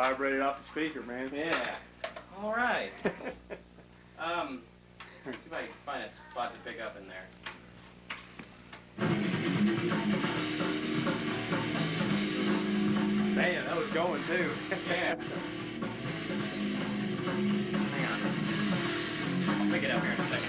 vibrated off the speaker, man. Yeah. All right. See if I can find a spot to pick up in there. Man, that was going too. Yeah. Hang on. I'll pick it up here in a second.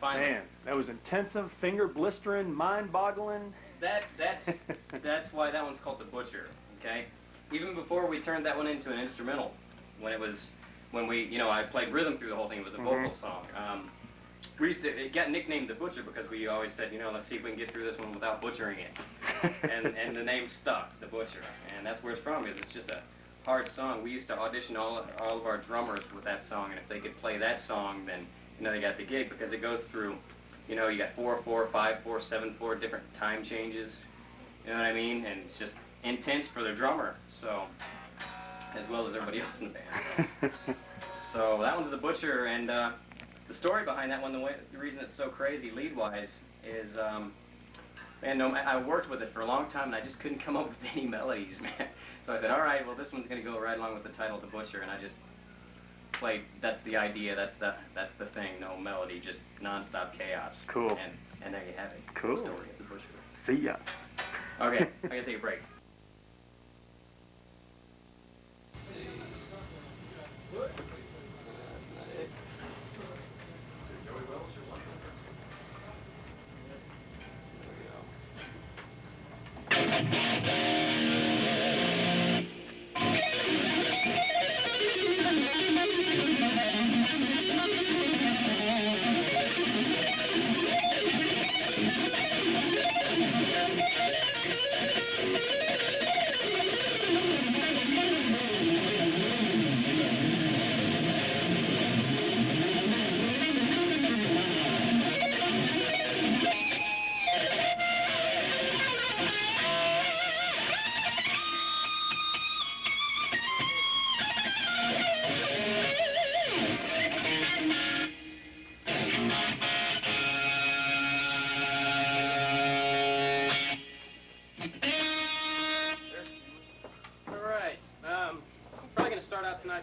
Man, that was intensive, finger blistering, mind-boggling. That's why that one's called The Butcher. Okay, even before we turned that one into an instrumental, I played rhythm through the whole thing. It was a vocal song. It got nicknamed The Butcher because we always said, let's see if we can get through this one without butchering it. and the name stuck, The Butcher, and that's where it's from. It's just a hard song. We used to audition all of our drummers with that song, and if they could play that song, then they got the gig, because it goes through, you got 4/4, 5/4, 7/4 different time changes. You know what I mean? And it's just intense for the drummer, so, as well as everybody else in the band. So that one's The Butcher, and the story behind that one, the reason it's so crazy lead-wise is, man, I worked with it for a long time, and I just couldn't come up with any melodies, man. So I said, all right, well, this one's going to go right along with the title, The Butcher, and I just played, that's the idea, that's the thing, no melody, just non-stop chaos. Cool. And there you have it. Cool. The story of The Butcher. See ya. Okay, I gotta take a break.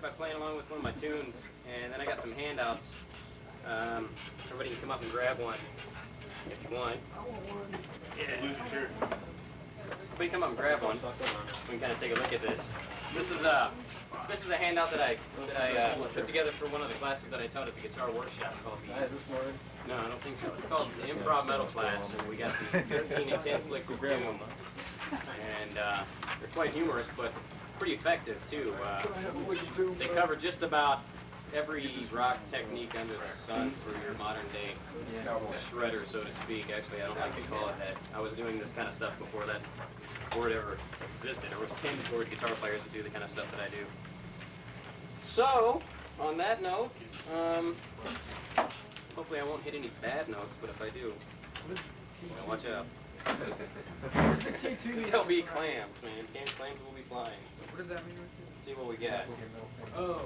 By playing along with one of my tunes, and then I got some handouts. Everybody can come up and grab one if you want. Yeah. Everybody come up and grab one. We can kind of take a look at this. This is a handout that I put together for one of the classes that I taught at the Guitar Workshop called the. No, I don't think so. It's called the Improv Metal class, and we got the 13 and 10 flicks of doom, and they're quite humorous, but pretty effective too. They cover just about every rock technique under the sun for your modern day shredder, so to speak. Actually, I don't think they call it that. I was doing this kind of stuff before it ever existed. There was mandatory guitar players that do the kind of stuff that I do. So, on that note, hopefully I won't hit any bad notes, but if I do, watch out. They'll be clams, man. Clams will be flying. What does that mean? See what we got. Oh.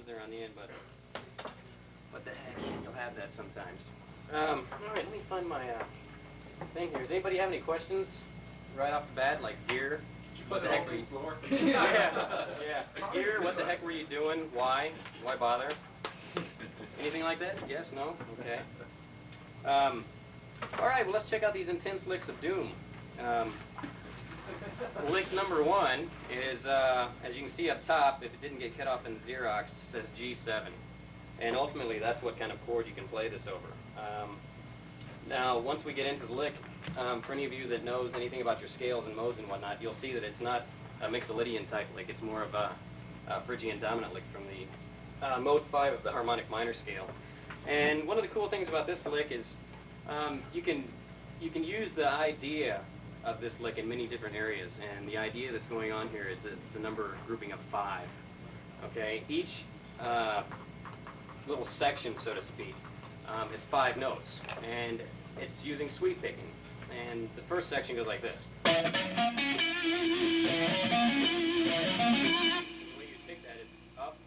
there on the end, but what the heck, you'll have that sometimes. All right, let me find my thing here. Does anybody have any questions right off the bat, like gear? What the heck were you? Yeah. Gear, what the heck were you doing? Why? Why bother? Anything like that? Yes? No? Okay. All right, well, let's check out these intense licks of doom. Lick number one is, as you can see up top, if it didn't get cut off in the Xerox, it says G7. And ultimately, that's what kind of chord you can play this over. Now, once we get into the lick, for any of you that knows anything about your scales and modes and whatnot, you'll see that it's not a Mixolydian type lick. It's more of a Phrygian dominant lick from the mode 5 of the harmonic minor scale. And one of the cool things about this lick is you can use the idea of this lick in many different areas. And the idea that's going on here is the number grouping of 5. Okay, each little section, so to speak, is 5 notes, and it's using sweep picking. And the first section goes like this. The way you pick that is up,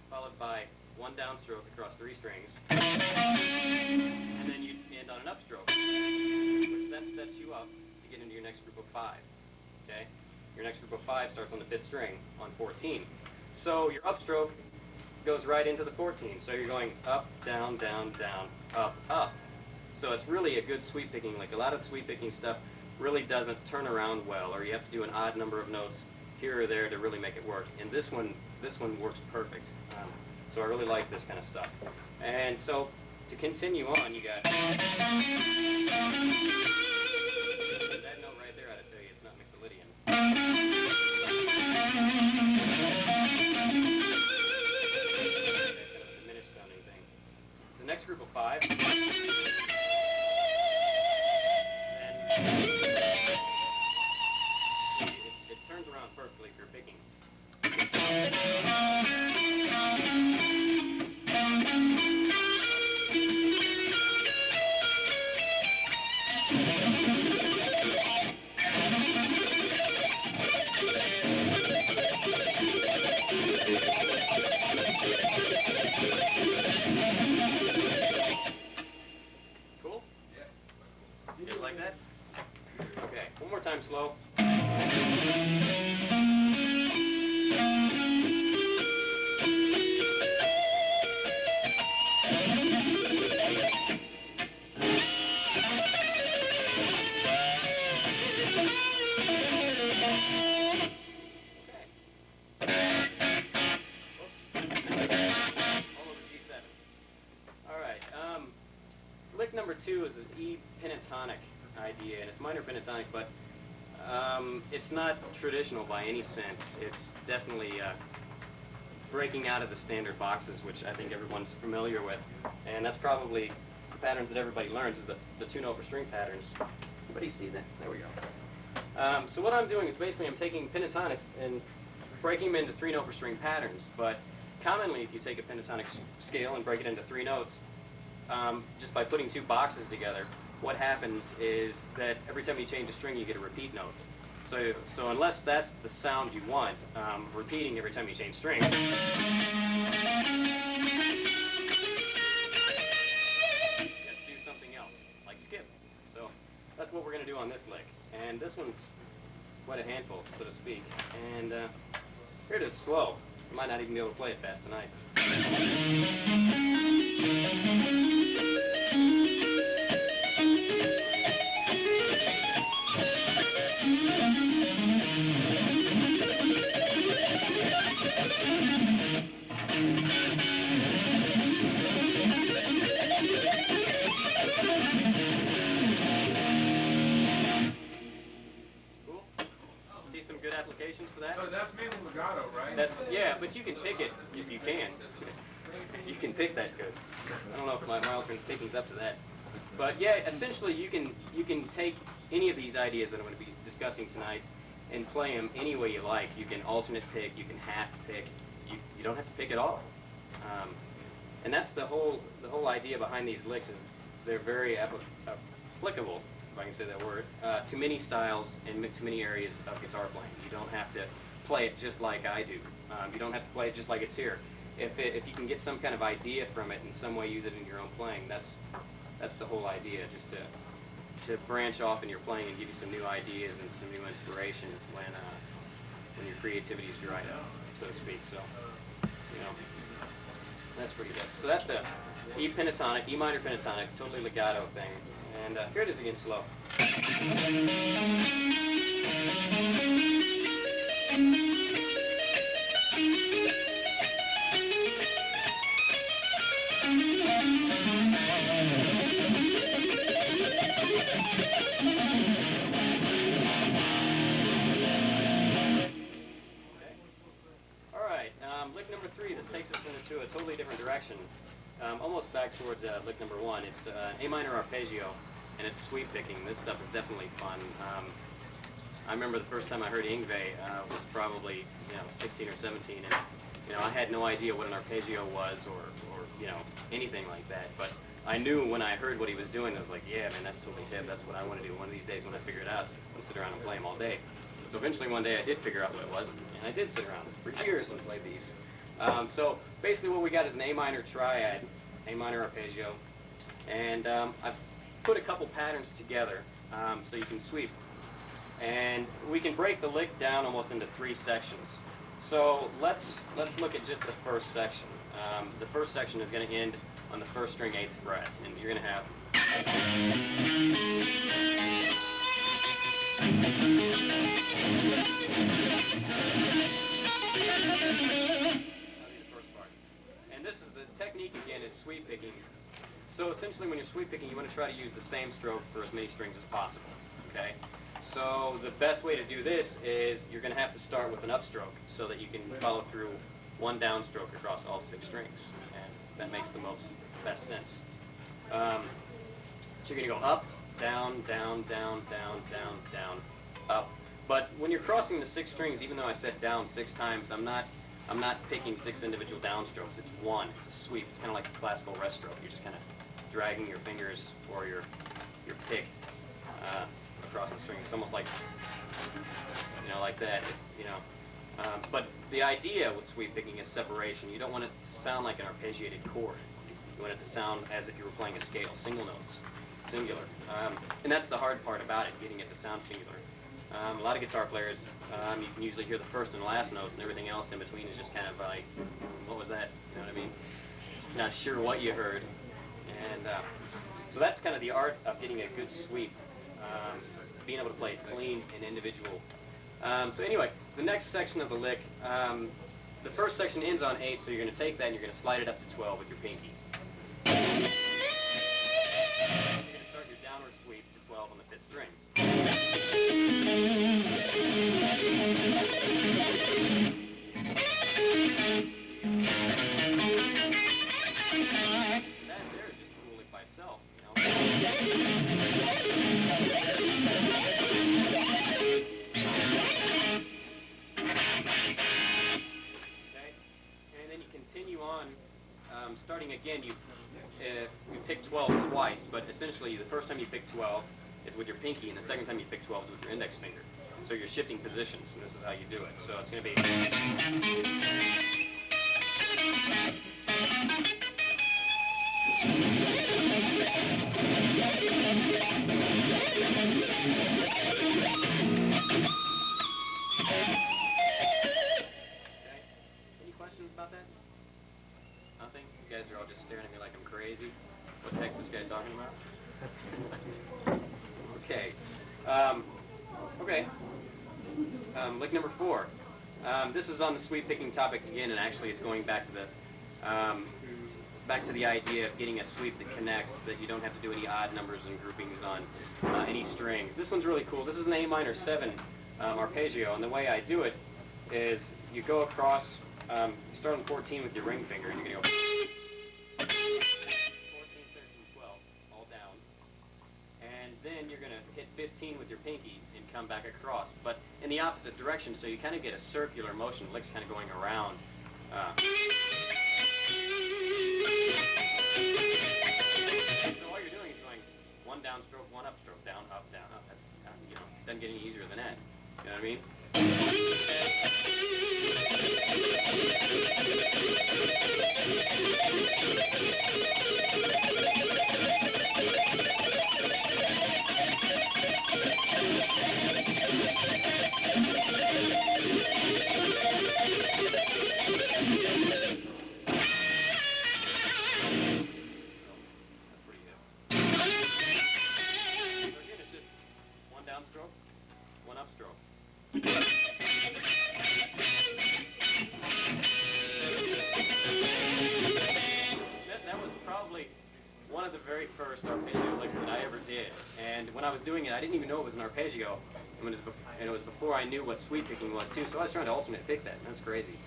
followed by 1 downstroke across 3 strings, and then you end on an upstroke, which then sets you up to get into your next group of 5. Okay? Your next group of 5 starts on the 5th string on 14. So your upstroke goes right into the 14. So you're going up, down, down, down, up, up. So it's really a good sweep picking lick. A lot of sweep picking stuff really doesn't turn around well, or you have to do an odd number of notes here or there to really make it work. And this one works perfect. So I really like this kind of stuff. And so to continue on, you got that note right there. I'd tell you it's not Mixolydian. The next group of 5, and it turns around perfectly if you're picking. Cool? Yeah. Just like that? Okay, one more time slow. Lick number 2 is an E pentatonic idea, and it's minor pentatonic, but it's not traditional by any sense. It's definitely breaking out of the standard boxes, which I think everyone's familiar with, and that's probably the patterns that everybody learns, is the 2-note for string patterns. Everybody see that? There we go. So what I'm doing is basically I'm taking pentatonics and breaking them into 3-note for string patterns, but commonly if you take a pentatonic scale and break it into 3 notes, just by putting 2 boxes together, what happens is that every time you change a string, you get a repeat note. So unless that's the sound you want, repeating every time you change strings, you have to do something else, like skip. So that's what we're going to do on this lick. And this one's quite a handful, so to speak. And here it is slow. I might not even be able to play it fast tonight. Cool? See some good applications for that? So that's mainly legato, right? Yeah, but you can pick it if you can. You can pick that good. I don't know if my alternate picking's up to that. But yeah, essentially you can take any of these ideas that I'm going to be discussing tonight and play them any way you like. You can alternate pick, you can half pick, you don't have to pick at all. And that's the whole idea behind these licks, is they're very applicable, if I can say that word, to many styles and to many areas of guitar playing. You don't have to play it just like I do. You don't have to play it just like it's here. if you can get some kind of idea from it and some way use it in your own playing, that's the whole idea, just to branch off in your playing and give you some new ideas and some new inspiration when your creativity is drying up, so to speak. So, you know, that's pretty good. So that's a E pentatonic, E minor pentatonic, totally legato thing. And here it is again, slow. Lick number 3, this takes us into a totally different direction, almost back towards lick number 1. It's A minor arpeggio, and it's sweep picking. This stuff is definitely fun. I remember the first time I heard Yngwie was probably 16 or 17, and I had no idea what an arpeggio was or anything like that. But I knew when I heard what he was doing, I was like, yeah, man, that's totally hip. That's what I want to do. One of these days when I figure it out, I'll sit around and play them all day. So eventually one day I did figure out what it was, and I did sit around for years and play these. So basically what we got is an A minor triad, A minor arpeggio, and I've put a couple patterns together so you can sweep. And we can break the lick down almost into 3 sections. So let's look at just the first section. The first section is going to end on the first string 8th fret, and you're going to have and this is the technique again, is sweep picking. So essentially when you're sweep picking, you want to try to use the same stroke for as many strings as possible. Okay? So the best way to do this is you're going to have to start with an upstroke so that you can follow through one downstroke across all 6 strings, and that makes the best sense. So you're going to go up, down, down, down, down, down, down, up. But when you're crossing the 6 strings, even though I said down 6 times, I'm not picking 6 individual downstrokes. It's one. It's a sweep. It's kind of like a classical rest stroke. You're just kind of dragging your fingers or your pick across the string. It's almost like like that. But the idea with sweep picking is separation. You don't want it to sound like an arpeggiated chord. You want it to sound as if you were playing a scale, single notes, singular. And that's the hard part about it, getting it to sound singular. A lot of guitar players, you can usually hear the first and last notes, and everything else in between is just kind of like, what was that? You know what I mean? Just not sure what you heard. And so that's kind of the art of getting a good sweep, being able to play it clean and individual. So anyway, the next section of the lick, the first section ends on 8, so you're going to take that and you're going to slide it up to 12 with your pinky. You're going to start your downward sweep to 12 on the 5th string. That there is just a cool lick by itself, starting again, you pick 12 twice, but essentially the first time you pick 12 is with your pinky, and the second time you pick 12 is with your index finger. So you're shifting positions, and this is how you do it. So it's going to be... Any questions about that? Nothing? You guys are all just staring at me like I'm crazy. What the heck's this guy talking about? Okay. Lick number 4. This is on the sweep picking topic again, and actually it's going back to the idea of getting a sweep that connects, that you don't have to do any odd numbers and groupings on any strings. This one's really cool. This is an A minor 7 arpeggio, and the way I do it is you go across, you start on 14 with your ring finger, and you're going to go 14, 13, 12, all down. And then you're going to hit 15 with your pinky and come back across, but in the opposite direction, so you kind of get a circular motion. The lick's kind of going around. So all you're doing is going one downstroke, one upstroke, down, up, down, up. It doesn't get any easier than that. You know what I mean? one of the very first arpeggio licks that I ever did. And when I was doing it, I didn't even know it was an arpeggio. And it was before I knew what sweep picking was, too. So I was trying to alternate pick that, and that's crazy.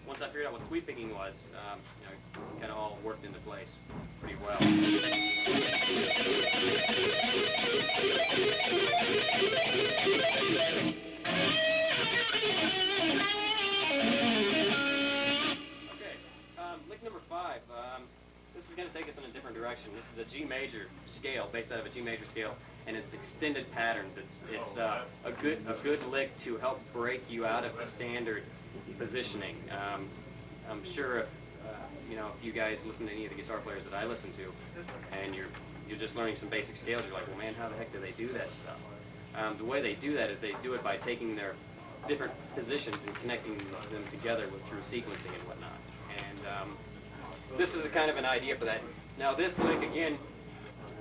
Once I figured out what sweep picking was, it kind of all worked into place pretty well. Lick number 5. This is going to take us in a different direction. This is a G major scale, based out of a G major scale, and it's extended patterns. It's a good lick to help break you out of the standard positioning. I'm sure if you guys listen to any of the guitar players that I listen to, and you're just learning some basic scales, you're like, well, man, how the heck do they do that stuff? The way they do that is they do it by taking their different positions and connecting them together through sequencing and whatnot. And this is a kind of an idea for that. Now this lick, again,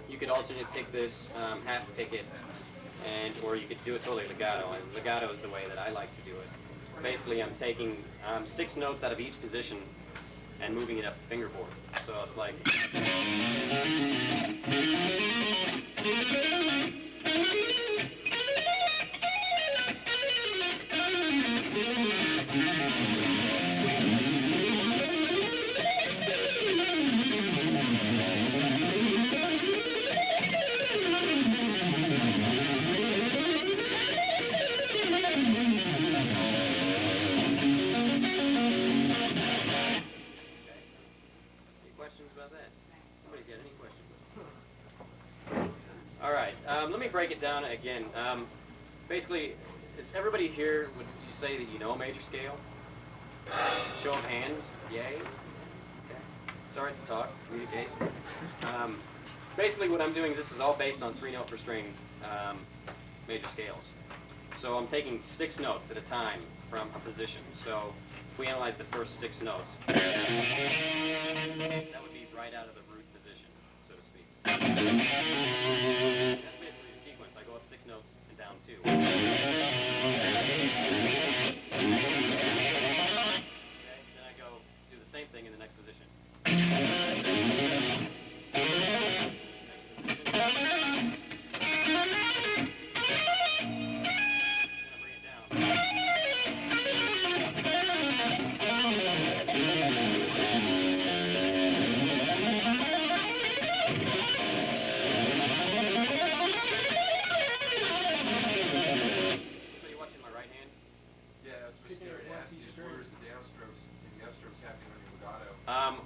you could alternate pick this, half pick it, or you could do it totally legato. And legato is the way that I like to do it. Basically, I'm taking 6 notes out of each position and moving it up the fingerboard. So it's like... Let me break it down again. Basically, is everybody here, would you say that you know a major scale? Show of hands, yay. Okay. It's all right to talk, communicate. Basically what I'm doing, this is all based on 3-note per string major scales. So I'm taking 6 notes at a time from a position. So if we analyze the first 6 notes, that would be right out of the root position, so to speak. That's basically the sequence. I go up 6 notes and down 2. Okay, then I go do the same thing in the next position.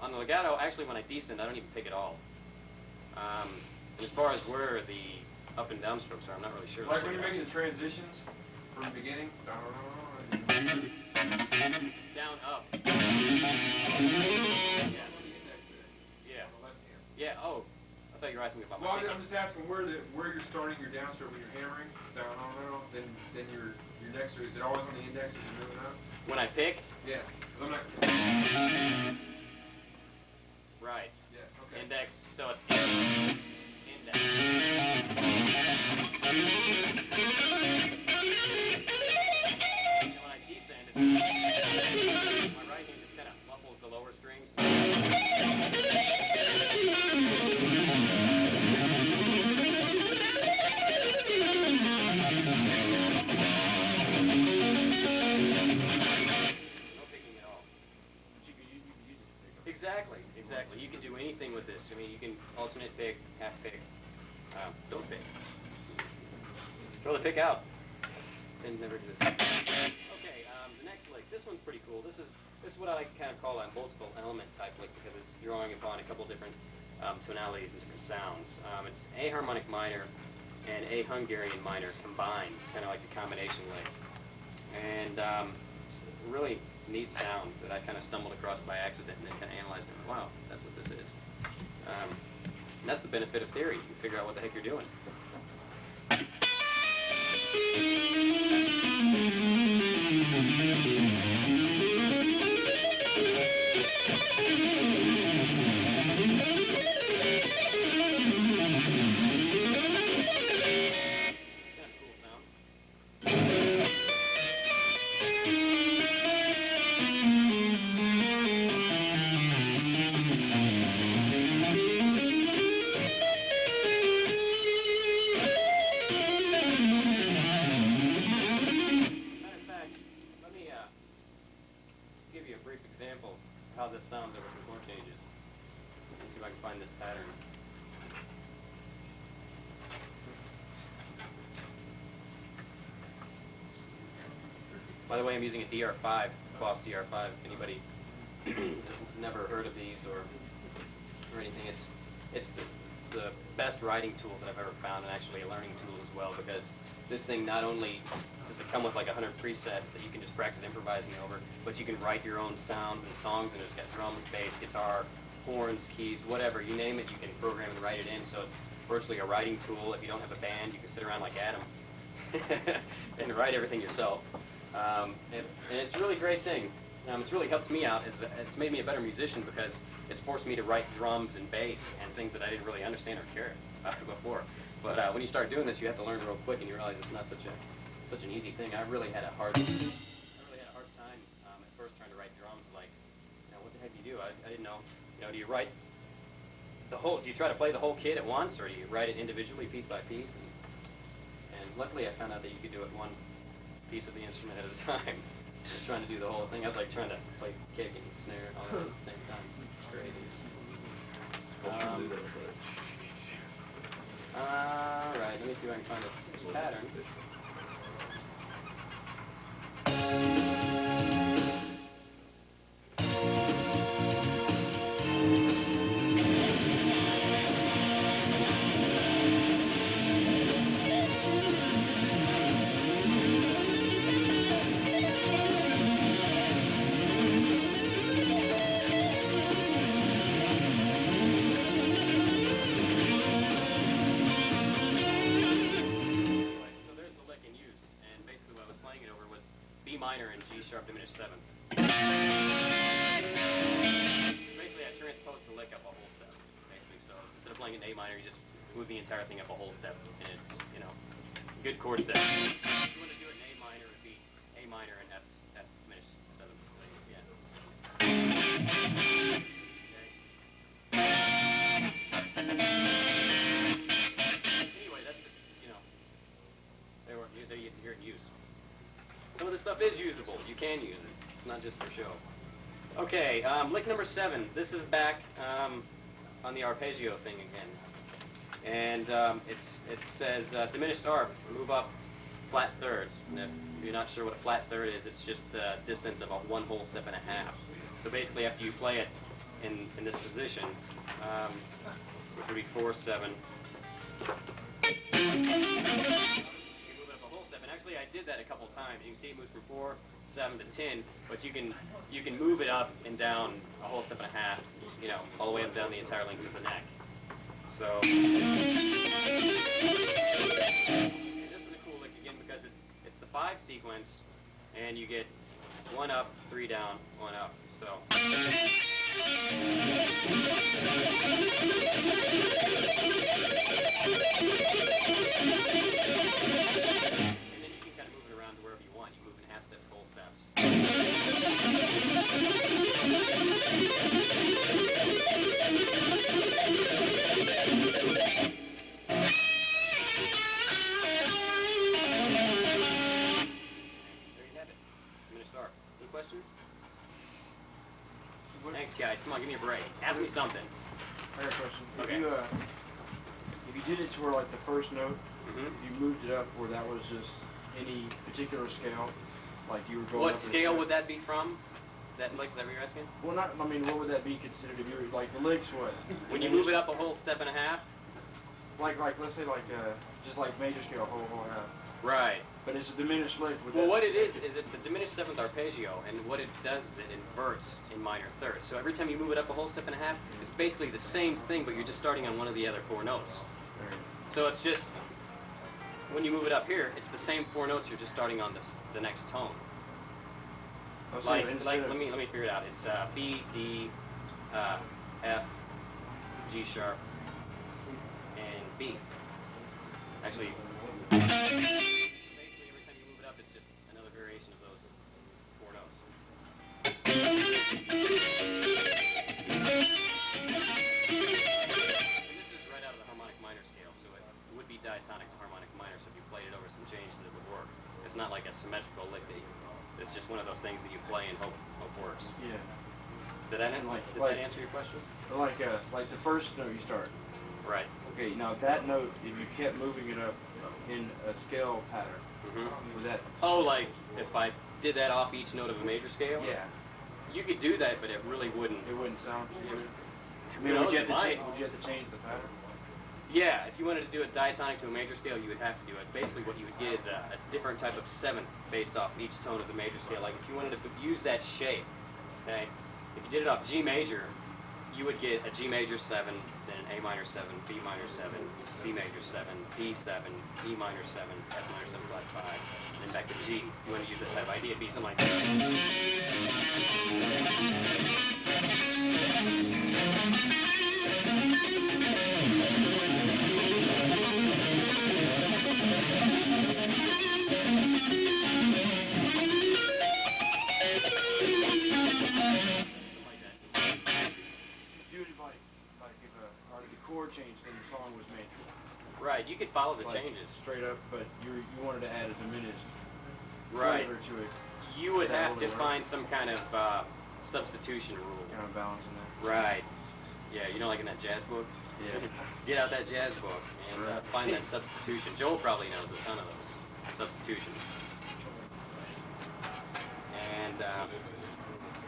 On the legato, actually, when I descend, I don't even pick at all. And as far as where the up and down strokes are, I'm not really sure. Like when you're making the transitions from the beginning, down, up. Yeah. Yeah. Oh, I thought you were asking me about. Well, I'm just asking where you're starting your downstroke when you're hammering down, then your next stroke. Is it always on the index as you're moving up? When I pick? Yeah. I'm not. Right. Yeah. Okay. Index. So it's index. And when I descend, my right hand just kind of muffles the lower strings. Exactly. You can do anything with this. I mean, you can alternate pick, half pick, don't pick. Throw the pick out. It never exists. Okay, the next lick. This one's pretty cool. This is what I like to kind of call a multiple element type lick because it's drawing upon a couple different tonalities and different sounds. It's A harmonic minor and A Hungarian minor combined. It's kind of like a combination lick. And it's really neat sound that I kind of stumbled across by accident and then kind of analyzed it. Wow, that's what this is. And that's the benefit of theory. You can figure out what the heck you're doing. example of how this sounds over some chord changes. Let's see if I can find this pattern. By the way, I'm using a DR5, Boss DR5. If anybody has never heard of these or anything, it's the best writing tool that I've ever found, and actually a learning tool as well, because this thing not only does it come with like 100 presets that you can just practice improvising over, but you can write your own sounds and songs, and it's got drums, bass, guitar, horns, keys, whatever, you name it, you can program and write it in. So it's virtually a writing tool. If you don't have a band, you can sit around like Adam and write everything yourself. And it's a really great thing. It's really helped me out. It's made me a better musician because it's forced me to write drums and bass and things that I didn't really understand or care about before. But when you start doing this, you have to learn real quick, and you realize it's not such an easy thing. I really had a hard time at first trying to write drums. Like, what the heck do you do? I didn't know. Do you write the whole? Do you try to play the whole kit at once, or do you write it individually, piece by piece? And luckily, I found out that you could do it one piece of the instrument at a time. Just trying to do the whole thing. I was like trying to play kick and snare all at the same time. It's crazy. Alright, let me see if I can find a pattern. Minor and G sharp diminished seventh. Basically, I transposed the lick up a whole step. Basically, so instead of playing an A minor, you just move the entire thing up a whole step, and it's a good chord set. If you want to do it in A minor, it'd be A minor and F diminished seventh. Yeah. Anyway, that's it. There you hear it in use. Some of this stuff is usable. You can use it. It's not just for show. Okay, lick number 7. This is back on the arpeggio thing again. And it says diminished arp, move up flat thirds. And if you're not sure what a flat third is, it's just the distance of a 1 whole step and a half. So basically, after you play it in this position, which would be 4/7. Actually, I did that a couple times. You can see it moves from 4/7 to 10, but you can move it up and down a whole step and a half, all the way up and down the entire length of the neck. So and this is a cool lick again because it's the 5 sequence, and you get 1 up, 3 down, 1 up. So. Thanks, guys. Come on, give me a break. Ask me something. I got a question. Okay. If you did it to where, like, the first note, you moved it up where that was just any particular scale, like you were going What up scale would that be from? That lick, is that what you're asking? Well, what would that be considered if you were, like, the licks, what? When you move it up a whole step and a half? Like let's say, just like major scale, whole half. Right. But it's a diminished lick. Well, what it is it's a diminished 7th arpeggio, and what it does is it inverts in minor thirds. So every time you move it up a whole step and a half, it's basically the same thing, but you're just starting on one of the other 4 notes. So it's just, when you move it up here, it's the same 4 notes, you're just starting on the next tone. Like let me figure it out. It's B, D, F, G sharp, and B. Actually, basically every time you move it up, it's just another variation of those 4 notes. And this is right out of the harmonic minor scale, so it would be diatonic to harmonic minor. So if you played it over some changes, it would work. It's not like a symmetrical lick. It's just one of those things that you play and hope works. Yeah. Did that answer your question? Like the first note you start. Right. Okay, now that note, if you kept moving it up in a scale pattern, was that... Oh, like if I did that off each note of a major scale? Yeah. You could do that, but it really wouldn't. It wouldn't sound too good. Who knows, would you it have might. to change the pattern? Yeah, if you wanted to do a diatonic to a major scale, you would have to do it. Basically, what you would get is a different type of seventh based off each tone of the major scale. Like if you wanted to use that shape, okay, if you did it off G major, you would get a G major 7, then an A minor 7, B minor 7, C major 7, D 7, E minor 7, F minor 7 flat 5, and then back to G. If you want to use that type of idea, it'd be something like that. Chord change, then the song was made. Right, you could follow the Like, changes. straight up, but you wanted to add a diminished Right. flavor to it. You would That have to would work. find some kind of substitution rule. Kind of balance in there. Right. Yeah, you know, like in that jazz book? Yeah. Get out that jazz book and Right. find that substitution. Joel probably knows a ton of those substitutions. And,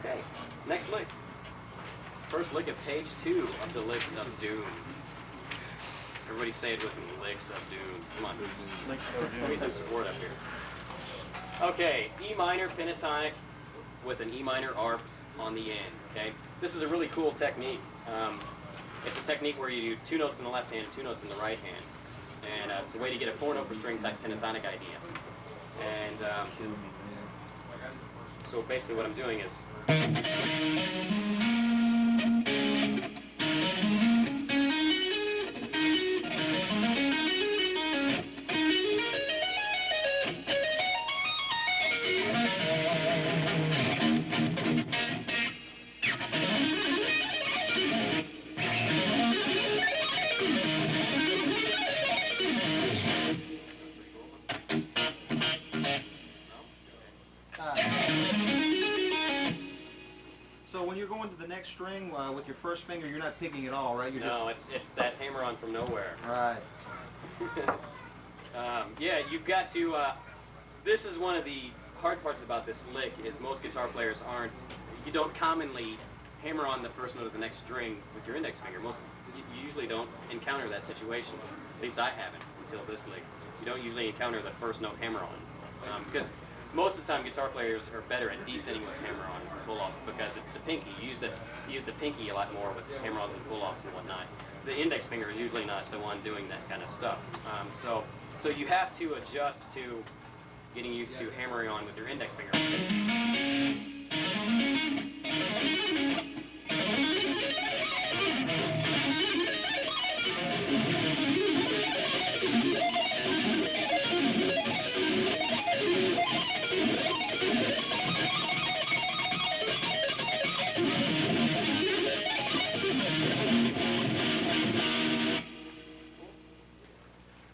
okay, next lick. First lick of page 2 of the Licks of Doom. Everybody say it with me, Licks of Doom. Come on. Give me some support up here. Okay, E minor pentatonic with an E minor arp on the end, okay? This is a really cool technique. It's a technique where you do 2 notes in the left hand and 2 notes in the right hand. And it's a way to get a 4-note per string type pentatonic idea. And so basically what I'm doing is... So when you're going to the next string with your first finger, you're not picking at all, right? You're No, it's that hammer-on from nowhere. just... Right. Yeah, you've got to, this is one of the hard parts about this lick, is most guitar players you don't commonly hammer on the first note of the next string with your index finger. You usually don't encounter that situation. At least I haven't until this lick. You don't usually encounter the first note hammer-on. Because most of the time guitar players are better at descending with hammer-ons and pull-offs because it's the pinky. You use the pinky a lot more with hammer-ons and pull-offs and whatnot. The index finger is usually not the one doing that kind of stuff. So you have to adjust to getting used to hammering on with your index finger.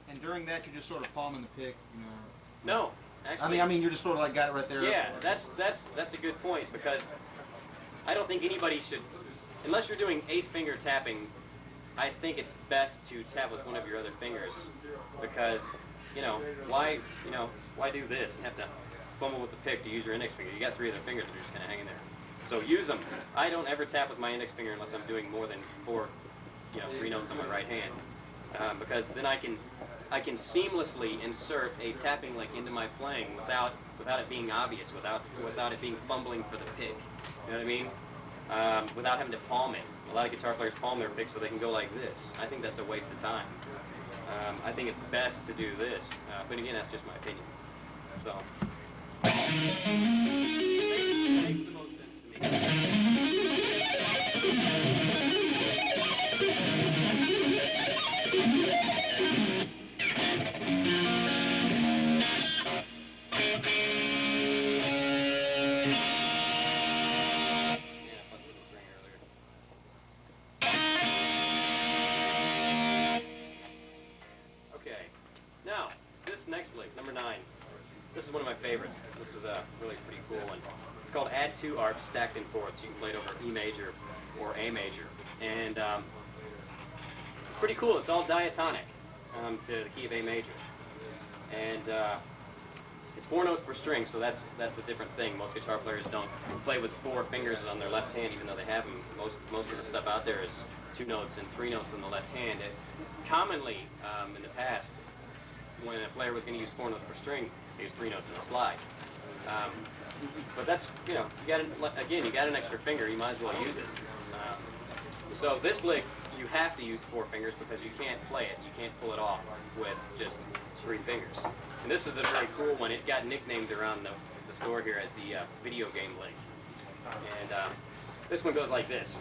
And during that, you're just sort of palming the pick, you know. No, actually. I mean, you're just sort of like got it right there. Yeah, that's a good point because I don't think anybody should, unless you're doing 8-finger tapping. I think it's best to tap with one of your other fingers because, why do this and have to fumble with the pick to use your index finger? You got 3 other fingers that are just kind of hanging there. So use them. I don't ever tap with my index finger unless I'm doing more than 3 notes on my right hand, because then I can seamlessly insert a tapping lick into my playing without it being obvious, without it being fumbling for the pick. You know what I mean? Without having to palm it. A lot of guitar players palm their pick so they can go like this. I think that's a waste of time. I think it's best to do this. But again, that's just my opinion. So. It makes the most sense to me. Okay, now, this next lick, number 9, this is one of my favorites. This is a really pretty cool one. It's called Add 2 Arps Stacked in Fourths. You can play it over E major or A major. And it's pretty cool. It's all diatonic to the key of A major. And it's 4 notes per string, so that's a different thing. Most guitar players don't play with 4 fingers on their left hand, even though they have them. Most of the stuff out there is 2 notes and 3 notes on the left hand. Commonly, in the past, when a player was going to use 4 notes per string, they used 3 notes in a slide. But that's, you know, you got an extra finger, you might as well use it. So this lick, you have to use 4 fingers because you can't play it. You can't pull it off with just 3 fingers. And this is a very cool one. It got nicknamed around the store here as the video game lick. And this one goes like this.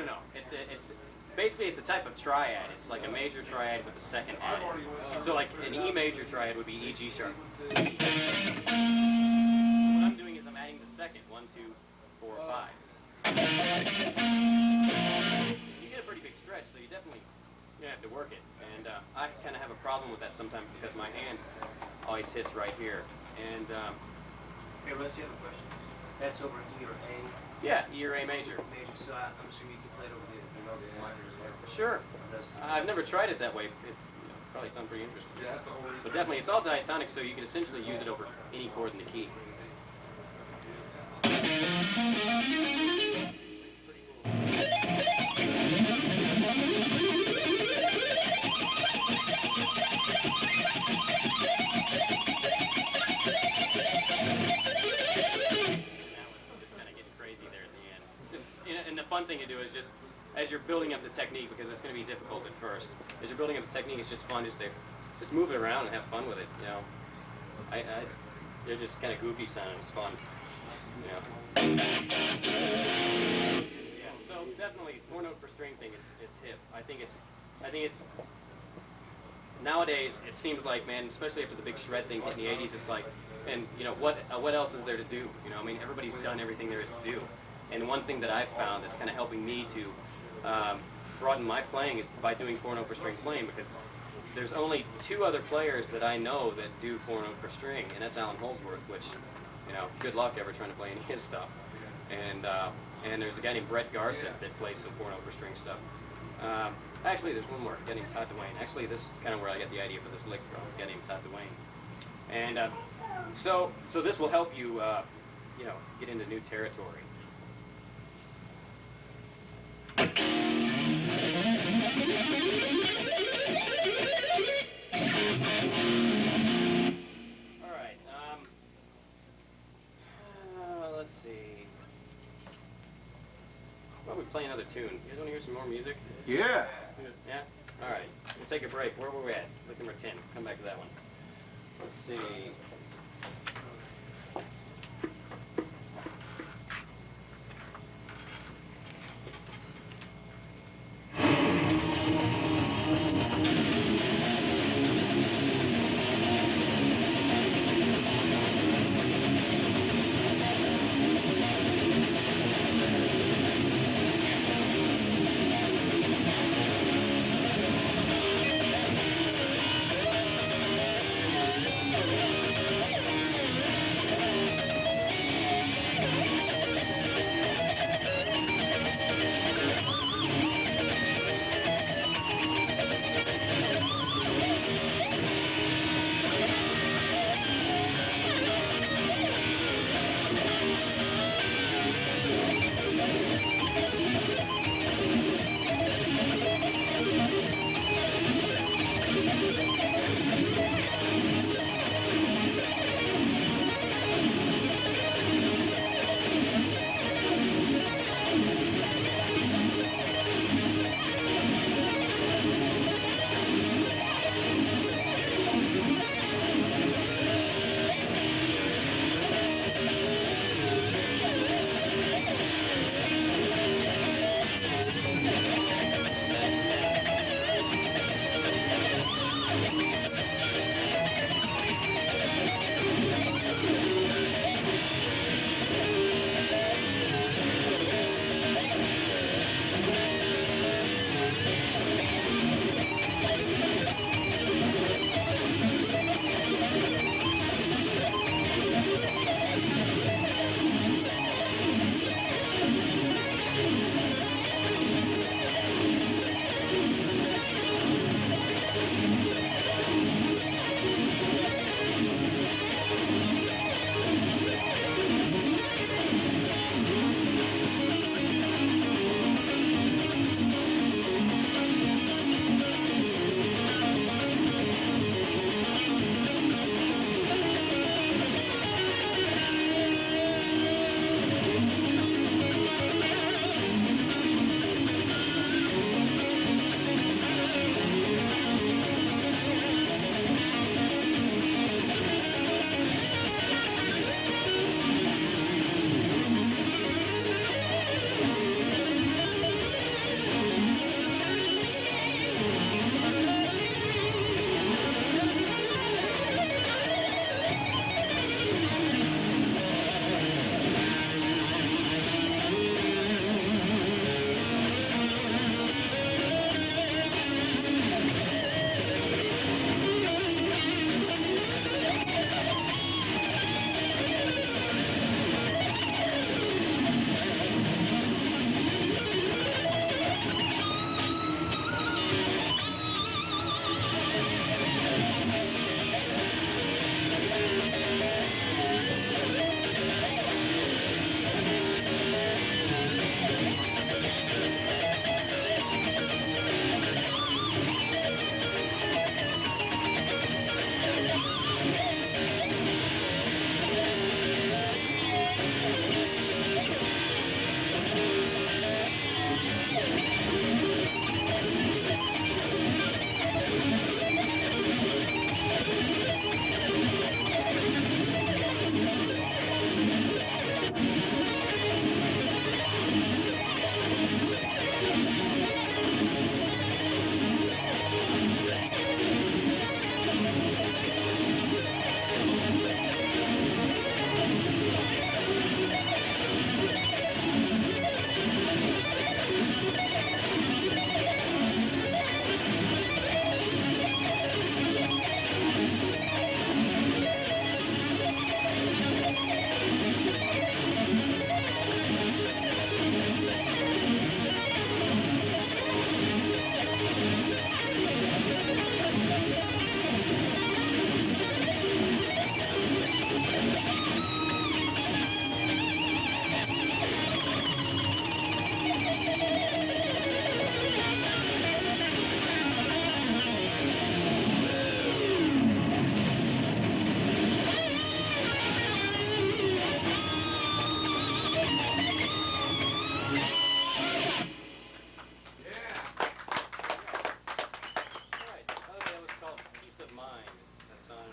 No. Basically, it's a type of triad. It's like a major triad with a second added. So like an E major triad would be E, G sharp. What I'm doing is I'm adding the second, 1, 2, 4, 5. You get a pretty big stretch, so you definitely have to work it. And I kind of have a problem with that sometimes because my hand always hits right here. And Hey, Les, you have a question? That's over E or A? Yeah, E or A major. Major, so I'm assuming you can play it over the minor as well. Sure. I've never tried it that way. It probably sounds pretty interesting. Yeah, that's the whole reason. But definitely, it's all diatonic, so you can essentially use it over any chord in the key. And the fun thing to do is just, as you're building up the technique, because it's going to be difficult at first, as you're building up the technique, it's just fun just to move it around and have fun with it, you know. They're just kind of goofy sounding, it's fun, you know. Yeah, so definitely, 4 note per string thing is hip. I think it's, nowadays, it seems like, man, especially after the big shred thing in the 80s, it's like, and, you know, what else is there to do, you know, I mean, everybody's done everything there is to do. And one thing that I've found that's kind of helping me to broaden my playing is by doing 4 note per string playing, because there's only 2 other players that I know that do 4 note per string, and that's Alan Holdsworth, which, you know, good luck ever trying to play any of his stuff. And there's a guy named Brett Garcett that plays some 4 note per string stuff. Actually, there's one more, a guy named Todd Dwayne. Actually, this is kind of where I got the idea for this lick from, a guy named Todd Dwayne. And so this will help you, you know, get into new territory. Alright, let's see. Why don't we play another tune? You guys want to hear some more music? Yeah. Yeah? Alright, we'll take a break. Where were we at? Lick number 10. Come back to that one. Let's see.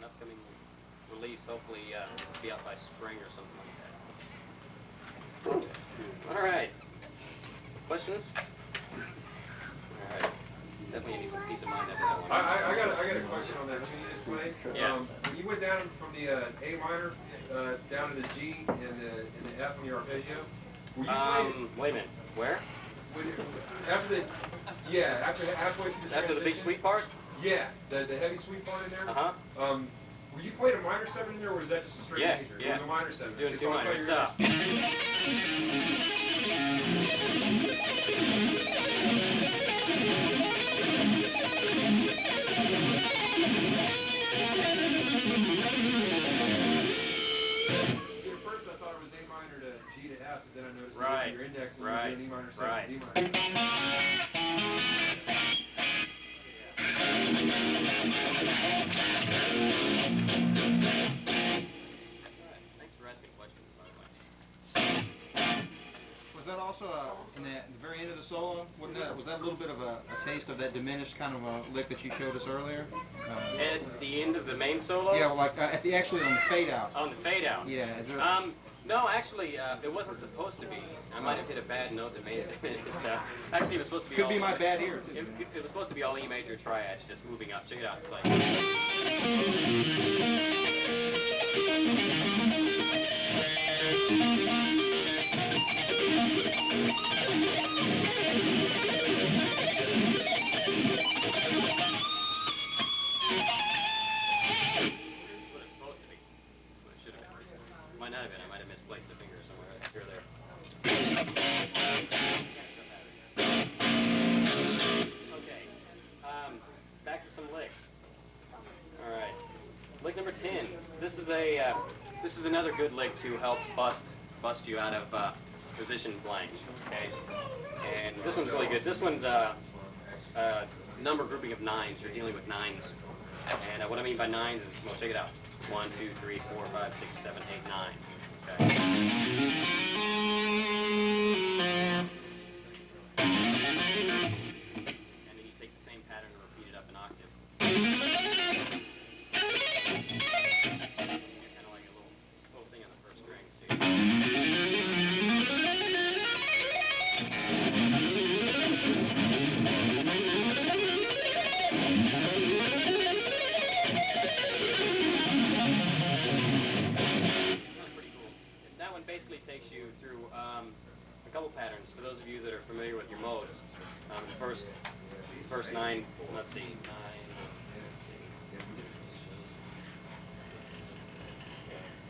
upcoming release. Hopefully, be out by spring or something like that. All right. Questions? All right. Definitely need some peace of mind after that one. I got a question on that tune you just played. Yeah. When you went down from the A minor down to the G and the F on your arpeggio, were you playing? Wait a minute. Where? After halfway through the After the big transition? sweep part? Yeah, the heavy sweep part in there. Uh-huh. Were you playing a minor 7 in there, or was that just a straight major? Yeah. It was a minor 7. Doing So I minor. thought you were At first I thought it was A minor to G to F, but then I noticed that your index and you're doing E minor 7 to D minor. Thanks for asking questions, by the way. Was that also in the very end of the solo? Was that a little bit of a taste of that diminished kind of a lick that you showed us earlier? At the end of the main solo? Yeah, like actually on the fade out. On the fade out? Yeah. Is there, no, actually, it wasn't supposed to be. I might have hit a bad note that made it diminished. Actually, it was supposed to be could all be my bad ear too. It was supposed to be all E major triads, just moving up. Check it out. It's like... Might not have been. I might have misplaced a finger somewhere here or there. Okay. Back to some licks. All right. Lick number 10. This is another good lick to help bust you out of position blank. Okay. And this one's really good. This one's number grouping of nines. You're dealing with nines. And what I mean by nines is, well, check it out. 1, 2, 3, 4, 5, 6, 7, 8, 9. Okay. And then you take the same pattern and repeat it up an octave. Kind of like a little thing on the first string. See? Basically takes you through a couple patterns. For those of you that are familiar with your modes, the first 9, let's see,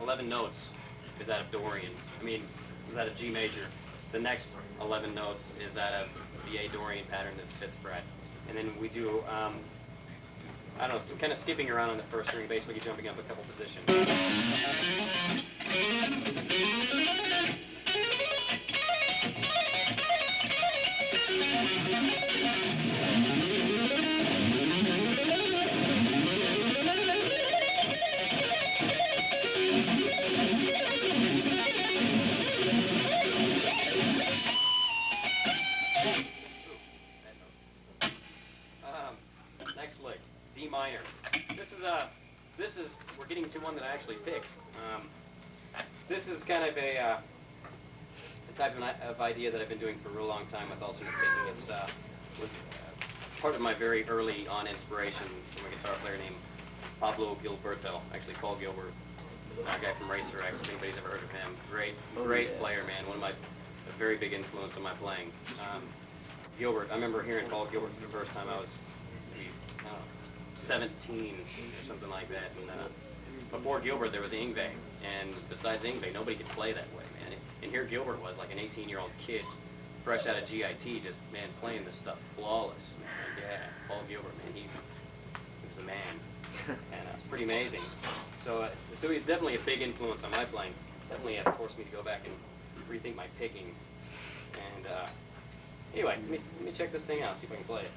11 notes is out of Dorian. Is out of G major. The next 11 notes is out of the A Dorian pattern, the 5th fret. And then we do, I don't know, some kind of skipping around on the first string, basically jumping up a couple positions. Next lick, D minor. We're getting to one that I actually picked. This is kind of a type of idea that I've been doing for a real long time with alternate picking. It was part of my very early on inspiration from a guitar player named Pablo Gilberto, actually Paul Gilbert, a guy from Racer X, if anybody's ever heard of him. Great player, man. One of my very big influence on my playing. Gilbert, I remember hearing Paul Gilbert for the first time. I was maybe, 17 or something like that. And before Gilbert, there was Yngwie, and besides Yngwie, nobody could play that way, man. And here Gilbert was, like an 18-year-old kid, fresh out of GIT, just, man, playing this stuff flawless. And yeah, Paul Gilbert, man, he was the man, and it's pretty amazing. So he's definitely a big influence on my playing. Definitely forced me to go back and rethink my picking. And anyway, let me check this thing out, see if I can play it.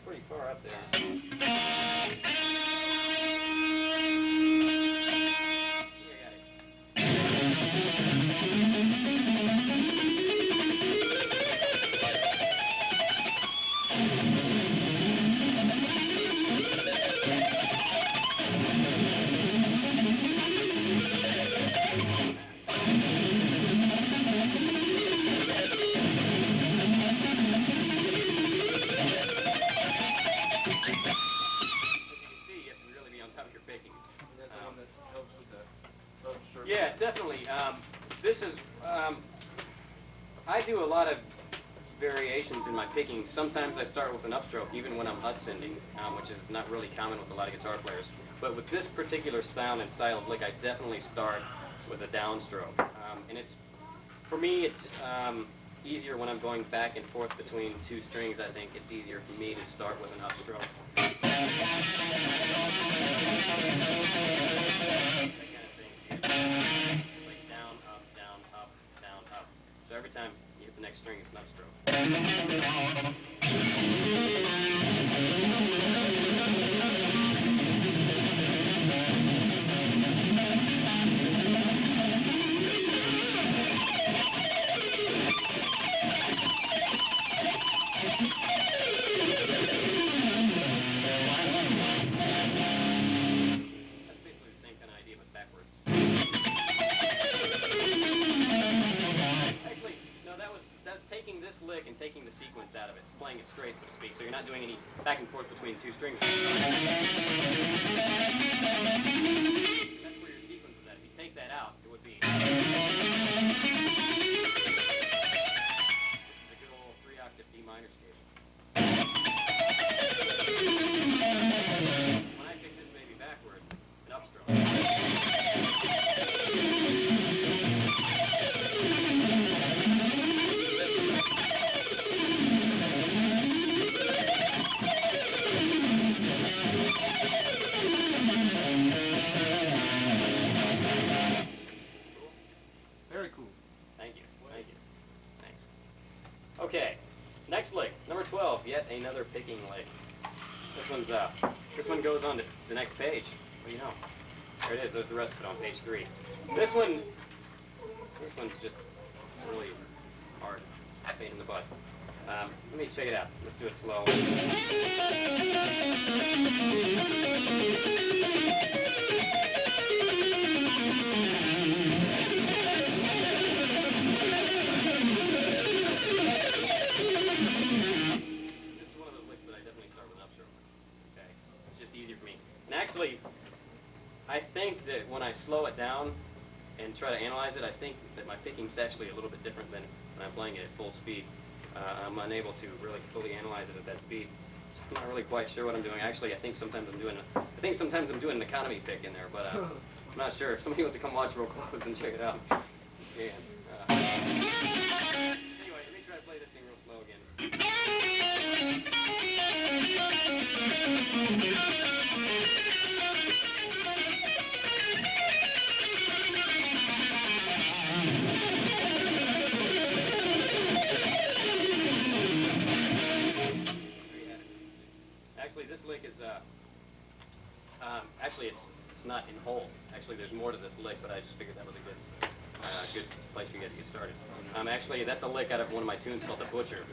pretty far up there. Yeah, definitely. This is, I do a lot of variations in my picking. Sometimes I start with an upstroke, even when I'm ascending, which is not really common with a lot of guitar players. But with this particular sound and style of lick, I definitely start with a downstroke. And it's, for me, it's easier when I'm going back and forth between two strings. I think it's easier for me to start with an upstroke. That kind of thing. Like down, up, down, up, down, up. So every time you hit the next string, it's an upstroke. And taking the sequence out of it, it's playing it straight, so to speak, so you're not doing any back and forth between two strings. That's where your sequence is at. If you take that out, it would be... This is a good old 3-octave D minor scale. When I pick this maybe backwards, it's an upstroke. Okay, next lick, number 12, yet another picking lick. This one goes on to the next page. What do you know? There it is, there's the rest of it on page 3. This one's just really hard, pain in the butt. Let me check it out. Let's do it slow. I think that when I slow it down and try to analyze it, I think that my picking's actually a little bit different than when I'm playing it at full speed. I'm unable to really fully analyze it at that speed. So I'm not really quite sure what I'm doing. Actually, I think sometimes I'm doing an economy pick in there, but I'm not sure. If somebody wants to come watch real close and check it out, you can. Anyway, let me try to play this thing real slow again. This lick is, actually it's not in whole. Actually, there's more to this lick, but I just figured that was a good place for you guys to get started. Actually, that's a lick out of one of my tunes called The Butcher.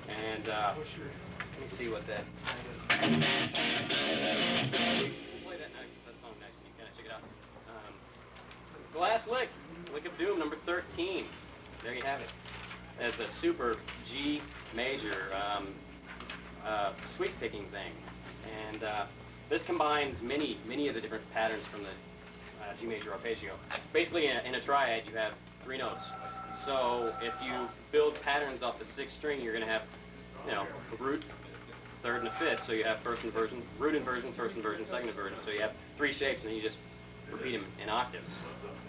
And, let me see what that... We'll play that song next, and you kind of check it out. The last lick, Lick of Doom, number 13. There you have it. It's a super G major, sweep picking thing. And this combines many of the different patterns from the G major arpeggio. Basically, in a triad, you have 3 notes. So if you build patterns off the 6th string, you're going to have, a root, 3rd, and a 5th. So you have first inversion, root inversion, first inversion, second inversion. So you have 3 shapes, and then you just repeat them in octaves.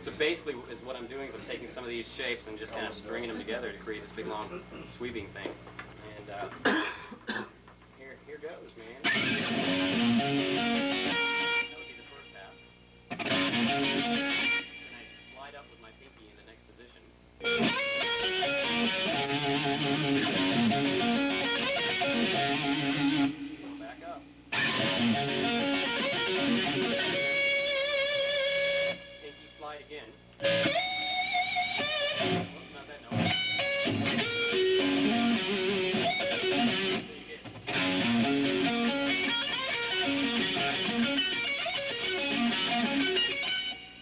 So basically, is what I'm doing is I'm taking some of these shapes and just kind of stringing them together to create this big long sweeping thing. And here goes, man. That would be the first half. And I slide up with my pinky in the next position. Pinky slide again. Whoops, not that note.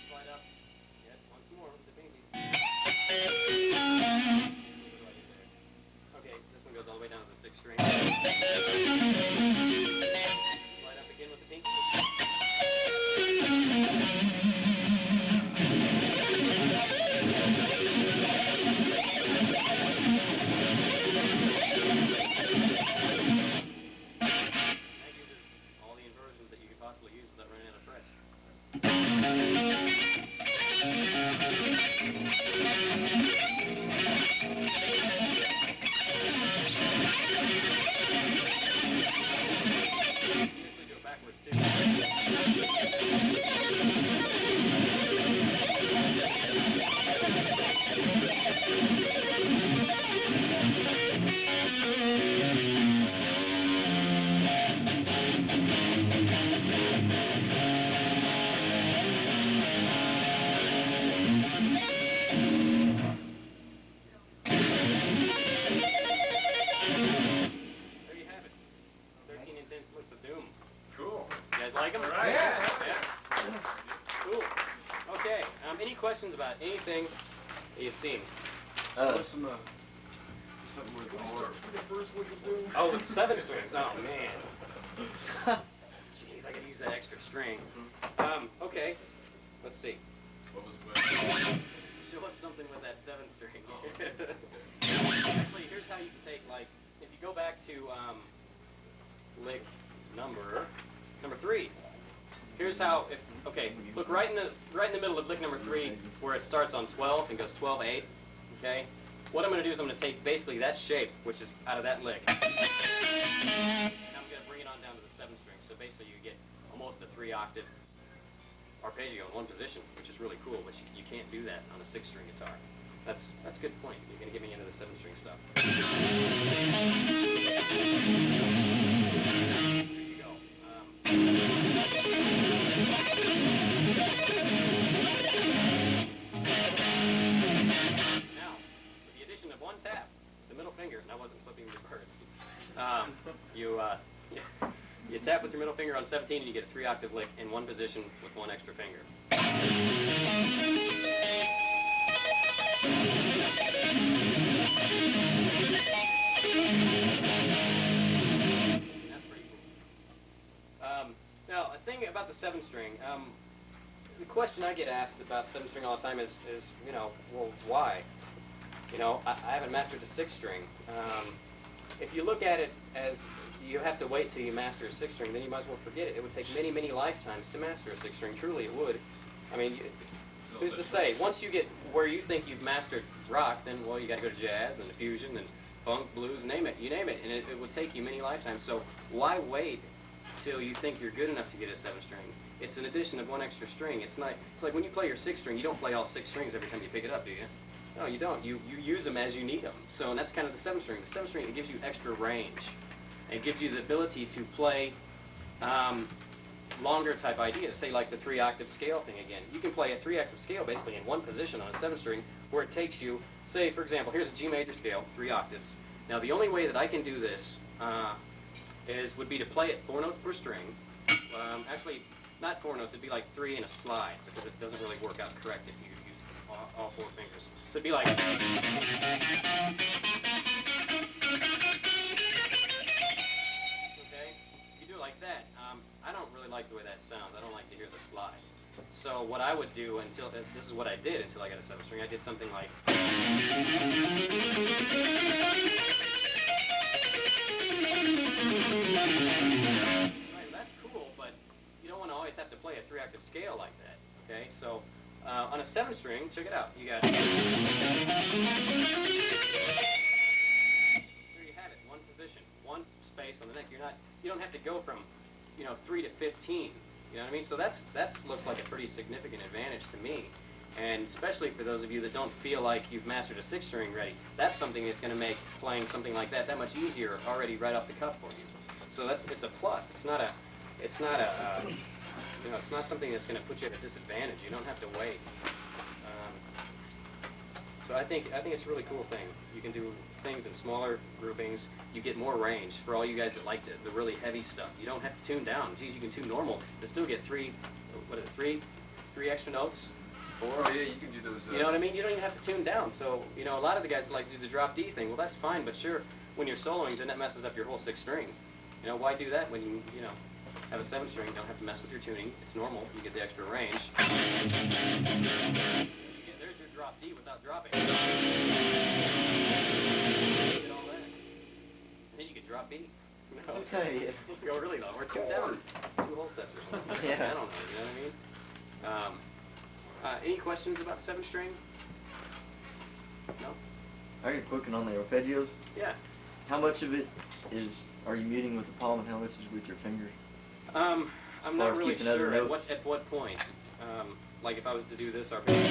Slide up. Yes, once more with the pinky. Okay, this one goes all the way down to the 6th string. Slide up again with the pinky. That uses all the inversions that you could possibly use without running out of frets. Usually do it backwards too. There you have it. 13 intense licks of doom. Cool. You guys like them? Right. Yeah. Cool. Okay. Any questions about anything that you've seen? What's some, something with Oh, with 7 strings. Oh, man. Jeez, I could use that extra string. Okay. Let's see. What was the question? Show us something with that 7th string. Actually, here's how you can take, like, if you go back to lick number 3. Here's how. Okay, look right in the middle of lick number 3, where it starts on 12 and goes 12-8. Okay. What I'm going to do is I'm going to take basically that shape, which is out of that lick, and I'm going to bring it on down to the 7th string. So basically, you get almost a 3-octave arpeggio in one position, which is really cool. But you can't do that on a 6-string guitar. That's a good point. You're going to get me into the 7-string stuff. There you go. Now, with the addition of one tap, the middle finger, and I wasn't flipping the bird. You tap with your middle finger on 17 and you get a 3-octave lick in one position with one extra finger. That's pretty cool. Now, a thing about the 7-string, the question I get asked about 7-string all the time is, you know, well, why? You know, I haven't mastered the 6-string. If you look at it as you have to wait till you master a 6-string, then you might as well forget it. It would take many, many lifetimes to master a 6-string. Truly, it would. I mean, who's to say? Once you get where you think you've mastered rock, then, well, you got to go to jazz and fusion and funk, blues, name it. You name it, and it will take you many lifetimes. So why wait till you think you're good enough to get a 7-string? It's an addition of one extra string. It's like when you play your 6-string, you don't play all 6 strings every time you pick it up, do you? No, you don't. You use them as you need them. So, and that's kind of the 7-string. The 7-string, it gives you extra range. It gives you the ability to play longer type ideas, say like the 3-octave scale thing again. You can play a 3-octave scale basically in one position on a 7-string where it takes you, say for example, here's a G major scale, 3 octaves. Now the only way that I can do this would be to play it 4 notes per string. Actually, not 4 notes, it'd be like 3 and a slide because it doesn't really work out correct if you use all 4 fingers. So it'd be like... like that. I don't really like the way that sounds. I don't like to hear the slide. So what I would do until, this is what I did until I got a 7-string, I did something like... Right, that's cool, but you don't want to always have to play a 3-octave scale like that, okay? So on a 7-string, check it out. You got... There you have it, one position, one space on the neck. You don't have to go from, 3 to 15. You know what I mean? So that looks like a pretty significant advantage to me. And especially for those of you that don't feel like you've mastered a 6-string ready, that's something that's going to make playing something like that much easier already right off the cuff for you. So it's a plus. It's not it's not a, you know, it's not something that's going to put you at a disadvantage. You don't have to wait. So I think it's a really cool thing. You can do things in smaller groupings. You get more range for all you guys that like the really heavy stuff. You don't have to tune down. Geez, you can tune normal and still get three extra notes. Oh yeah, you can do those. You know what I mean? You don't even have to tune down. So, you know, a lot of the guys like to do the drop D thing. Well, that's fine, but sure, when you're soloing, then that messes up your whole 6th string. You know, why do that when you know, have a 7th string? You don't have to mess with your tuning. It's normal. You get the extra range. There's your drop D without dropping. You get all that. And then you can drop B. You know? Okay. Go really low. Or tune down 2 whole steps or something. Yeah. I don't know. You know what I mean? Any questions about 7th string? No? I got a quick one on the arpeggios. Yeah. How much of it are you muting with the palm and how much is with your fingers? I'm far not as really keeping other sure notes? at what point. Like if I was to do this arpeggio, where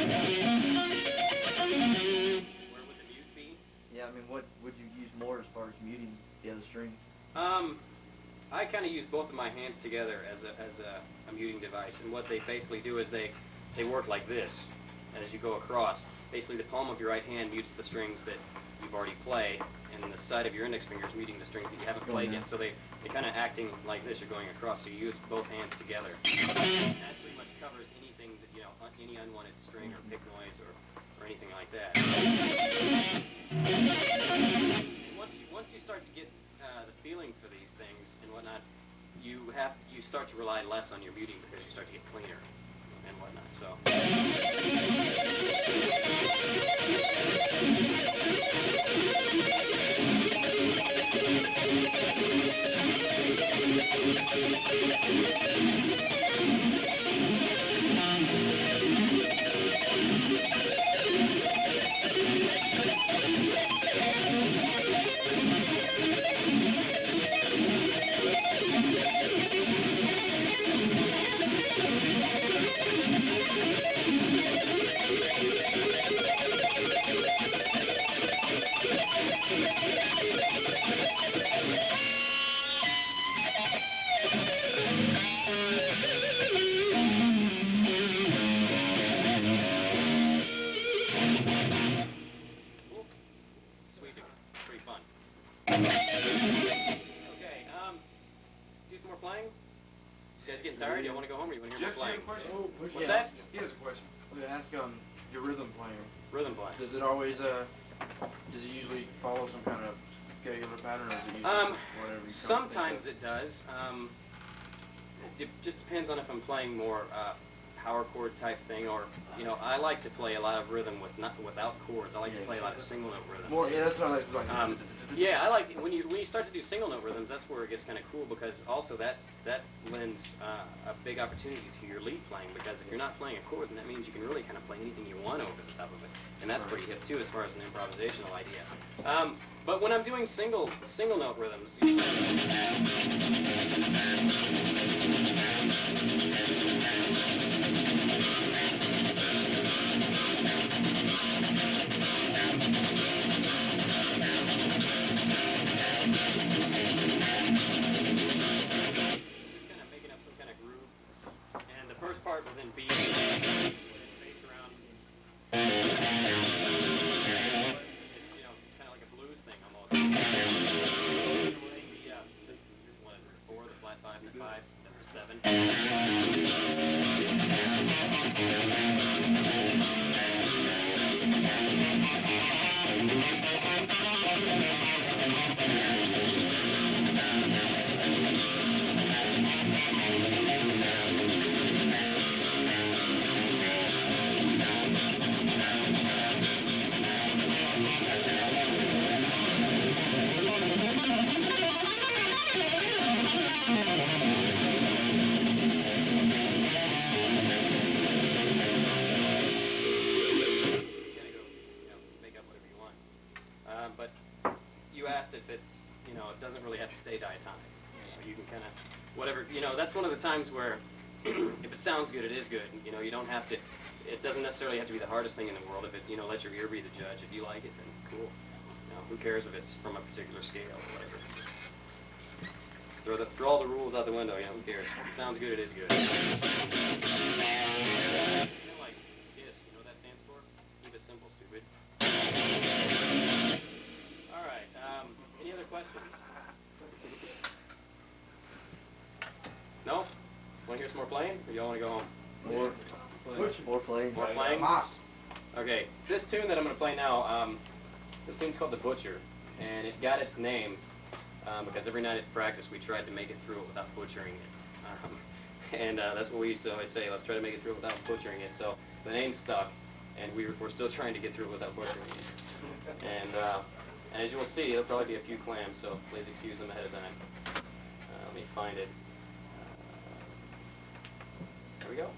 would the mute be? Yeah, I mean, what would you use more as far as muting the other string? I kind of use both of my hands together as a muting device, and what they basically do is they work like this, and as you go across, basically the palm of your right hand mutes the strings that you've already played, and the side of your index finger is muting the strings that you haven't played yet. So they're kind of acting like this. You're going across, so you use both hands together. It pretty much covers anything that, you know, any unwanted string or pick noise or anything like that. And once you start to get the feeling for these things and whatnot, you start to rely less on your muting because you start to get cleaner and whatnot. So. Sweeping, pretty fun. Okay, do some more playing? You guys getting tired? Do you want to go home or you want to hear Jeff, more you have playing? a question? What's that? He has a question. I was gonna ask your rhythm playing. Rhythm playing. Does it always does it usually follow some kind of regular pattern, or is it usually whatever you come to think Sometimes of? it does. It just depends on if I'm playing more power chord type thing, or, you know, I like to play a lot of rhythm without chords. I like to play a lot of single note rhythms. More, yeah, that's what I like. Yeah, I like when you start to do single note rhythms. That's where it gets kind of cool, because also that lends a big opportunity to your lead playing, because if you're not playing a chord, then that means you can really kind of play anything you want over the top of it, and that's pretty hip too as far as an improvisational idea. But when I'm doing single note rhythms. First part was in B, with its bass around, you know, kind of like a blues thing almost. The 4, the flat 5, and the 5, then the 7. But you asked if it's, you know, it doesn't really have to stay diatonic. So you can kind of, whatever, you know, that's one of the times where if it sounds good, it is good. You know, you don't have to, it doesn't necessarily have to be the hardest thing in the world. If it, you know, let your ear be the judge. If you like it, then cool. You know, who cares if it's from a particular scale or whatever. Throw all the rules out the window. You know, who cares? If it sounds good, it is good. Kind of like KISS. You know what that stands for? Keep it simple, stupid. All right. Any other questions? No? Want to hear some more playing, or y'all want to go home? More playing. More playing? Okay, this tune that I'm going to play now, this tune's called The Butcher, and it got its name because every night at practice we tried to make it through it without butchering it. And that's what we used to always say, let's try to make it through it without butchering it. So the name stuck, and we're still trying to get through it without butchering it. And as you will see, there'll probably be a few clams, so please excuse them ahead of time. Let me find it. There we go.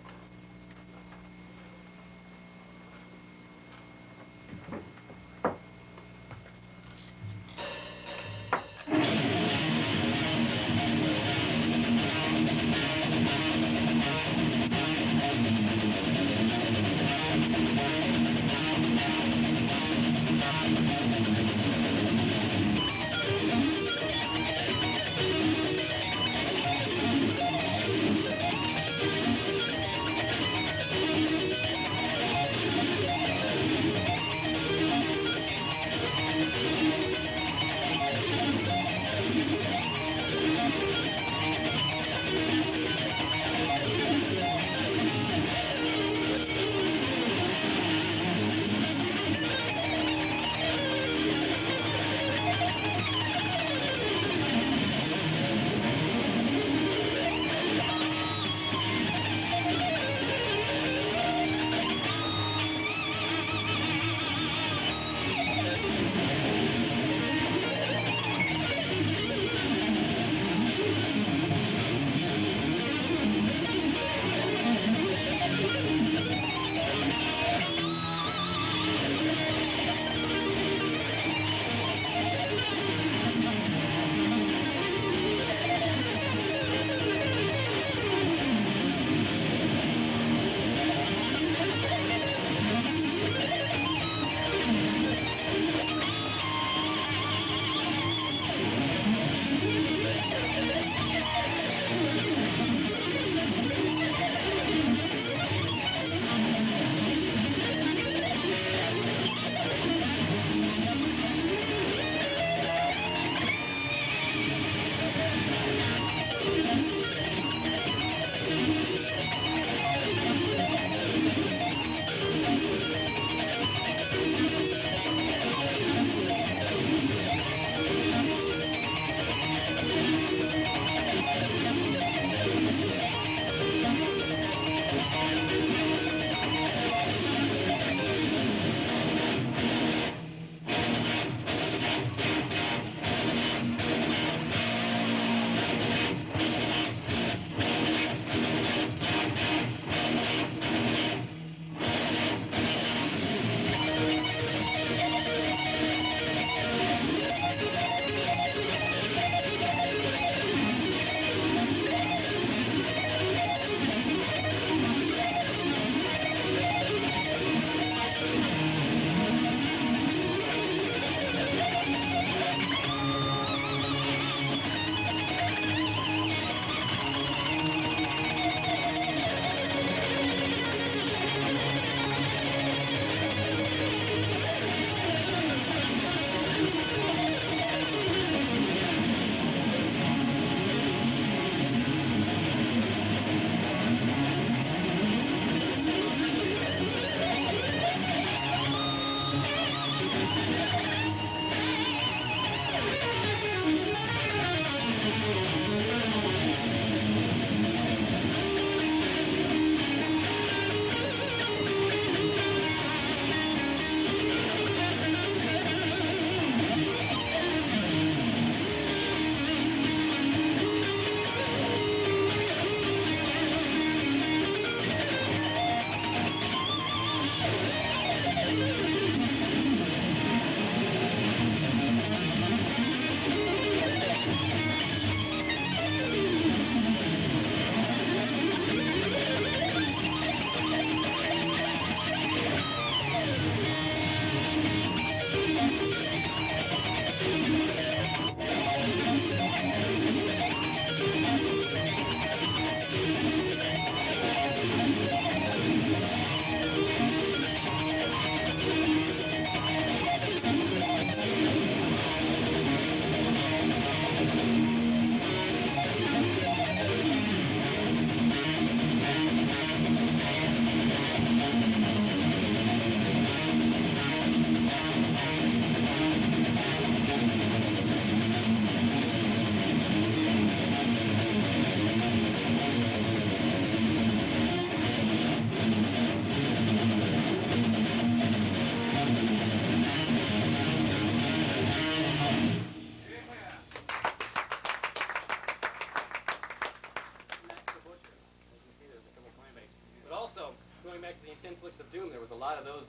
back to the Intense Licks of Doom, there was a lot of those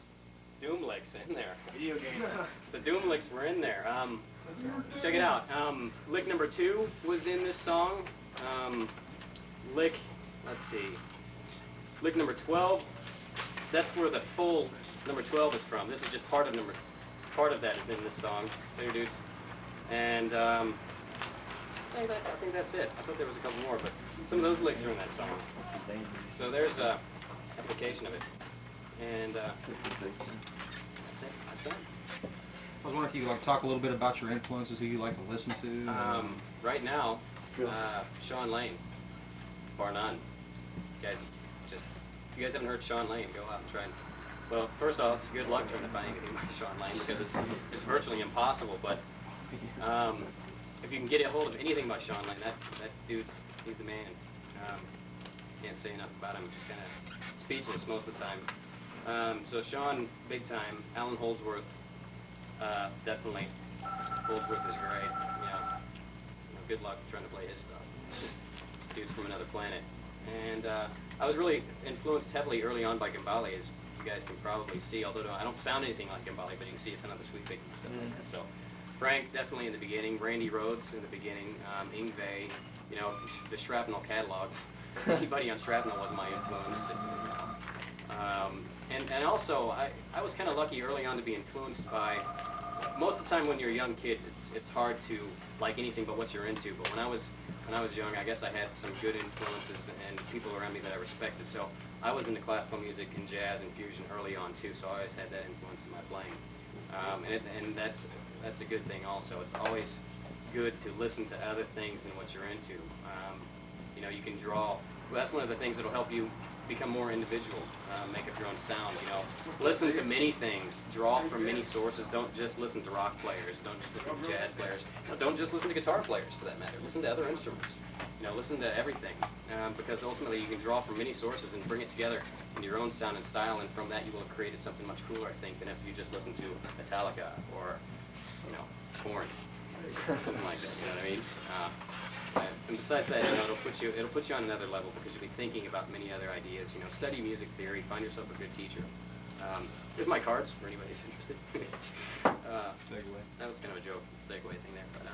Doom licks in there. Video game. The Doom licks were in there. Check it out. Lick number 2 was in this song. Lick, let's see. Lick number 12. That's where the full number 12 is from. This is just part of that is in this song. There, dudes. And I think that's it. I thought there was a couple more, but some of those licks are in that song. So there's a application of it. And that's it. That's it. I was wondering if you could like talk a little bit about your influences, who you like to listen to. Right now, Sean Lane, bar none. Guys, if you guys haven't heard Sean Lane, go out and try and. Well, first off, good luck trying to find anything by Sean Lane because it's virtually impossible. But if you can get a hold of anything by Sean Lane, that he's the man. Can't say enough about him. Just kind of speechless most of the time. So Sean, big time. Alan Holdsworth, definitely. Holdsworth is great. Yeah. Good luck trying to play his stuff. Dude's from another planet. And I was really influenced heavily early on by Gambale, as you guys can probably see. Although I don't sound anything like Gambale, but you can see a ton of the sweep picking and stuff like that. So Frank definitely in the beginning. Randy Rhoads in the beginning. Yngwie, the Shrapnel catalog. Anybody on Shrapnel was my influence, just so you know. And also, I was kind of lucky early on to be influenced by, most of the time when you're a young kid, it's hard to like anything but what you're into. But when I was young, I guess I had some good influences and people around me that I respected. So I was into classical music and jazz and fusion early on too. So I always had that influence in my playing. And that's a good thing also. It's always good to listen to other things than what you're into. You can draw. Well, that's one of the things that'll help you become more individual, make up your own sound. Listen to many things, draw from many sources. Don't just listen to rock players. Don't just listen to jazz players. Don't just listen to guitar players, for that matter. Listen to other instruments. Listen to everything, because ultimately you can draw from many sources and bring it together in your own sound and style, and from that you will have created something much cooler, I think, than if you just listen to Metallica or, Korn, something like that. You know what I mean? And besides that, it'll put you on another level because you'll be thinking about many other ideas. Study music theory, find yourself a good teacher. Here's my cards for anybody who's interested. Segue. That was kind of a joke, segue thing there. But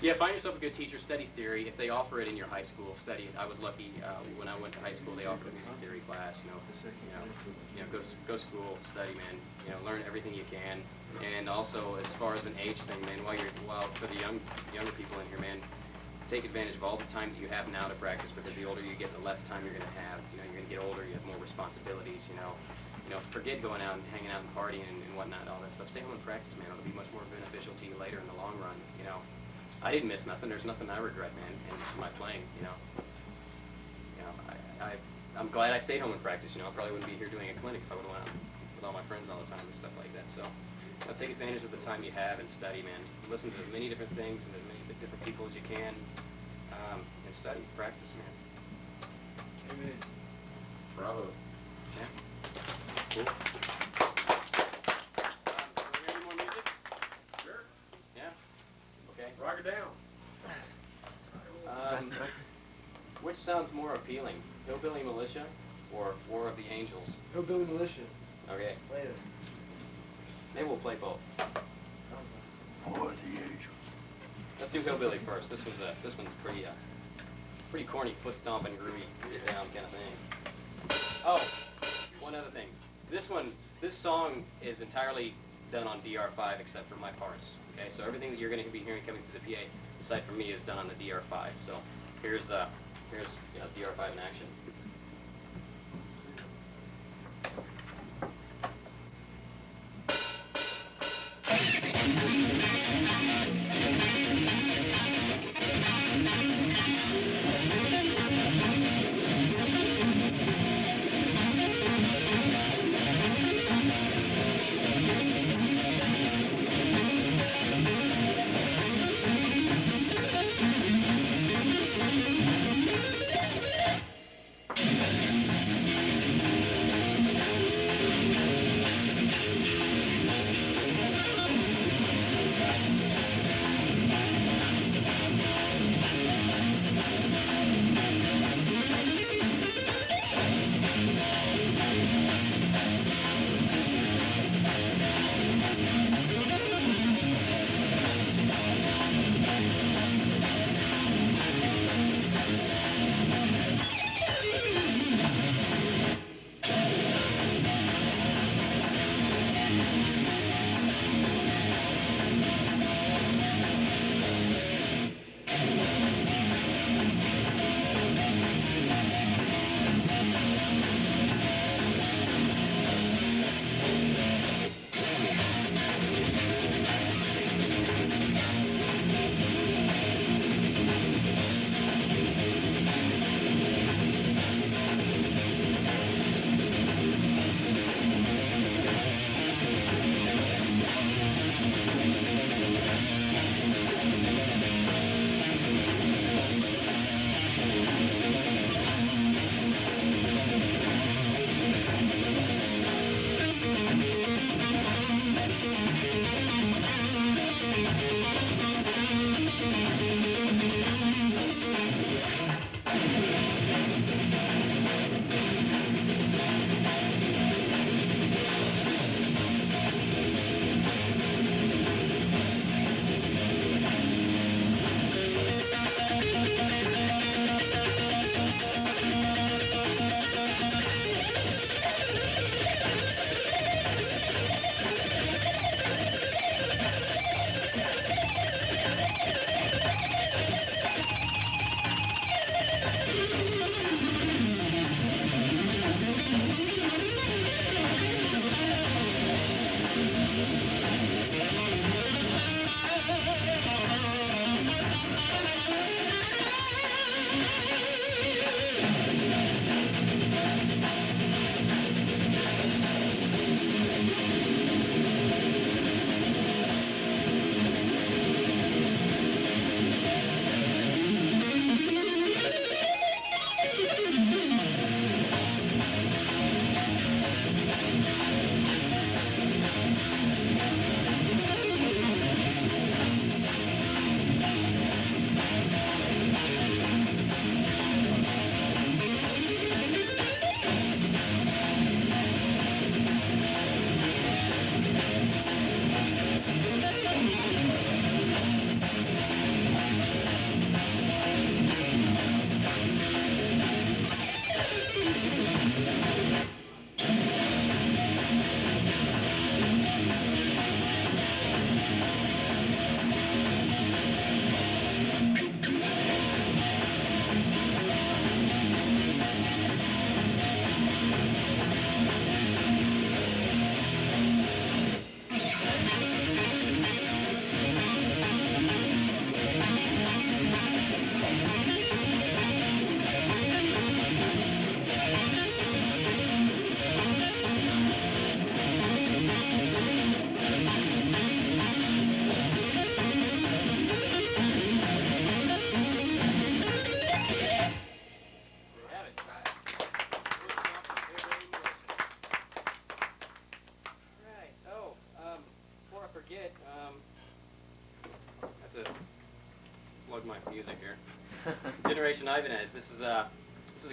yeah, find yourself a good teacher. Study theory. If they offer it in your high school, study it. I was lucky when I went to high school. They offered a music theory class. Go to school, study, man. Learn everything you can. And also, as far as an age thing, man, while for the younger people in here, man. Take advantage of all the time that you have now to practice, because the older you get, the less time you're going to have. You're going to get older, you have more responsibilities, forget going out and hanging out and partying and whatnot, all that stuff. Stay home and practice, man. It'll be much more beneficial to you later in the long run, I didn't miss nothing. There's nothing I regret, man, in my playing, I'm glad I stayed home and practiced, I probably wouldn't be here doing a clinic if I would have went out with all my friends all the time and stuff like that, so. Take advantage of the time you have and study, man. Listen to as many different things and as many different people as you can, and study, practice, man. Amen. Bravo. Yeah. Cool. Any more music? Sure. Yeah. Okay. Rock it down. Which sounds more appealing, Hillbilly Militia or War of the Angels? Hillbilly Militia. Okay. Play it. Maybe we'll play both. War of the Angels. Let's do Hillbilly first. This one's pretty corny, foot stomping, groovy, get down kind of thing. Oh, one other thing. This song is entirely done on DR5 except for my parts. Okay, so everything that you're going to be hearing coming through the PA, aside from me, is done on the DR5. So here's DR5 in action. my music here. Generation Ibanez. This is a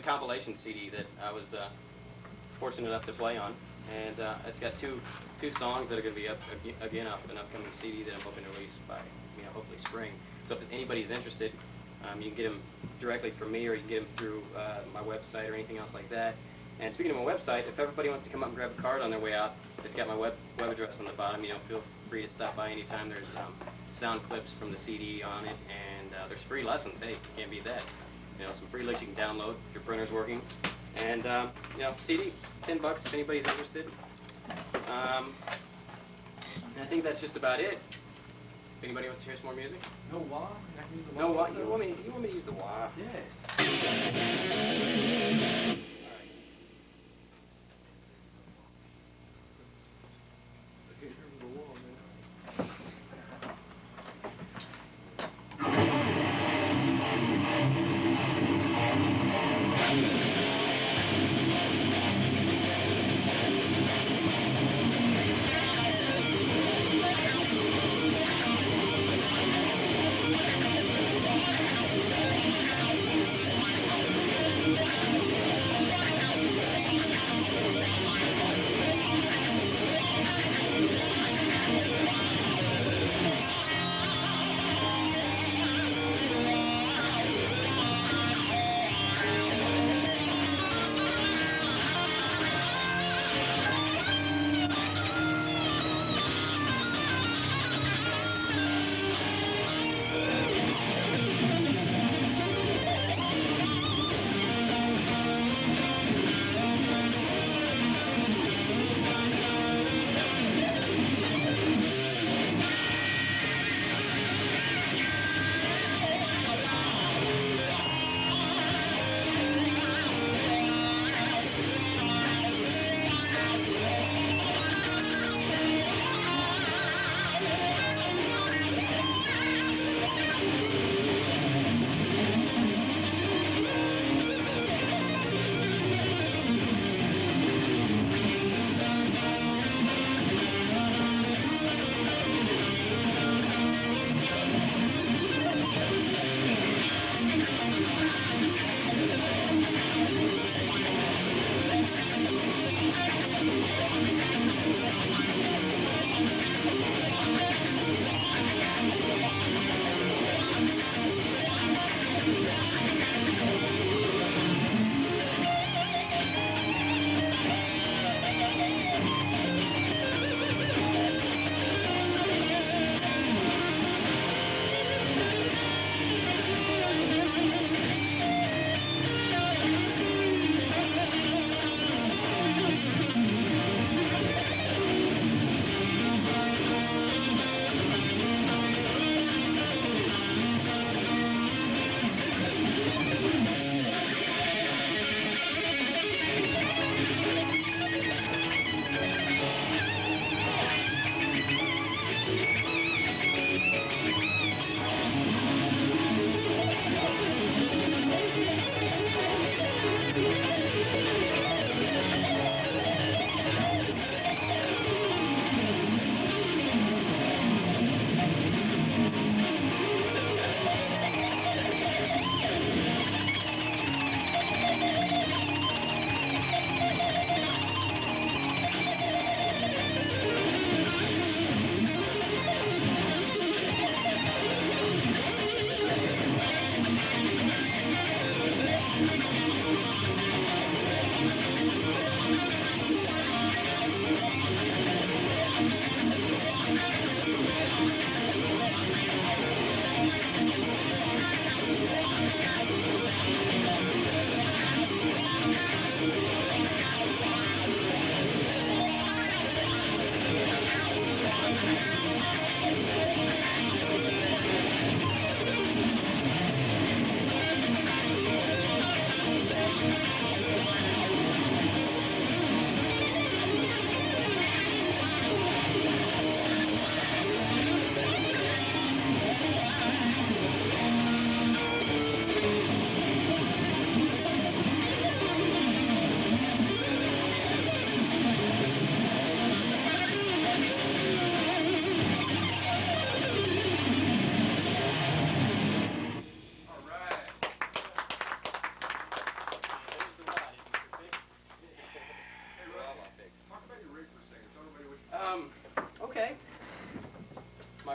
compilation CD that I was fortunate enough to play on, and it's got two songs that are going to be up an upcoming CD that I'm hoping to release by hopefully spring. So if anybody's interested, you can get them directly from me, or you can get them through my website or anything else like that. And speaking of my website, if everybody wants to come up and grab a card on their way out, it's got my web address on the bottom. Feel free to stop by anytime. There's sound clips from the CD on it, and there's free lessons. Hey, can't beat that. Some free licks you can download if your printer's working. And CD, $10 if anybody's interested. And I think that's just about it. If anybody wants to hear some more music? No wah? No wah? You want me to use the wah? Yes.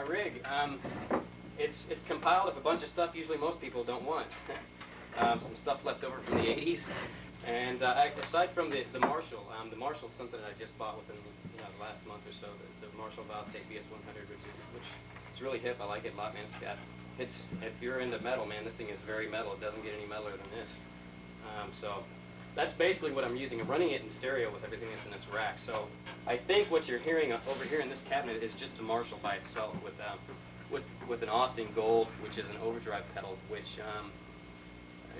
rig. It's compiled of a bunch of stuff usually most people don't want. Some stuff left over from the 80s. And aside from the Marshall's something that I just bought within the last month or so. It's a Marshall Valve State BS100, which is really hip. I like it a lot, man. If you're into metal, man, this thing is very metal. It doesn't get any metaler than this. So that's basically what I'm using. I'm running it in stereo with everything that's in this rack. So I think what you're hearing over here in this cabinet is just a Marshall by itself with an Austin Gold, which is an overdrive pedal, which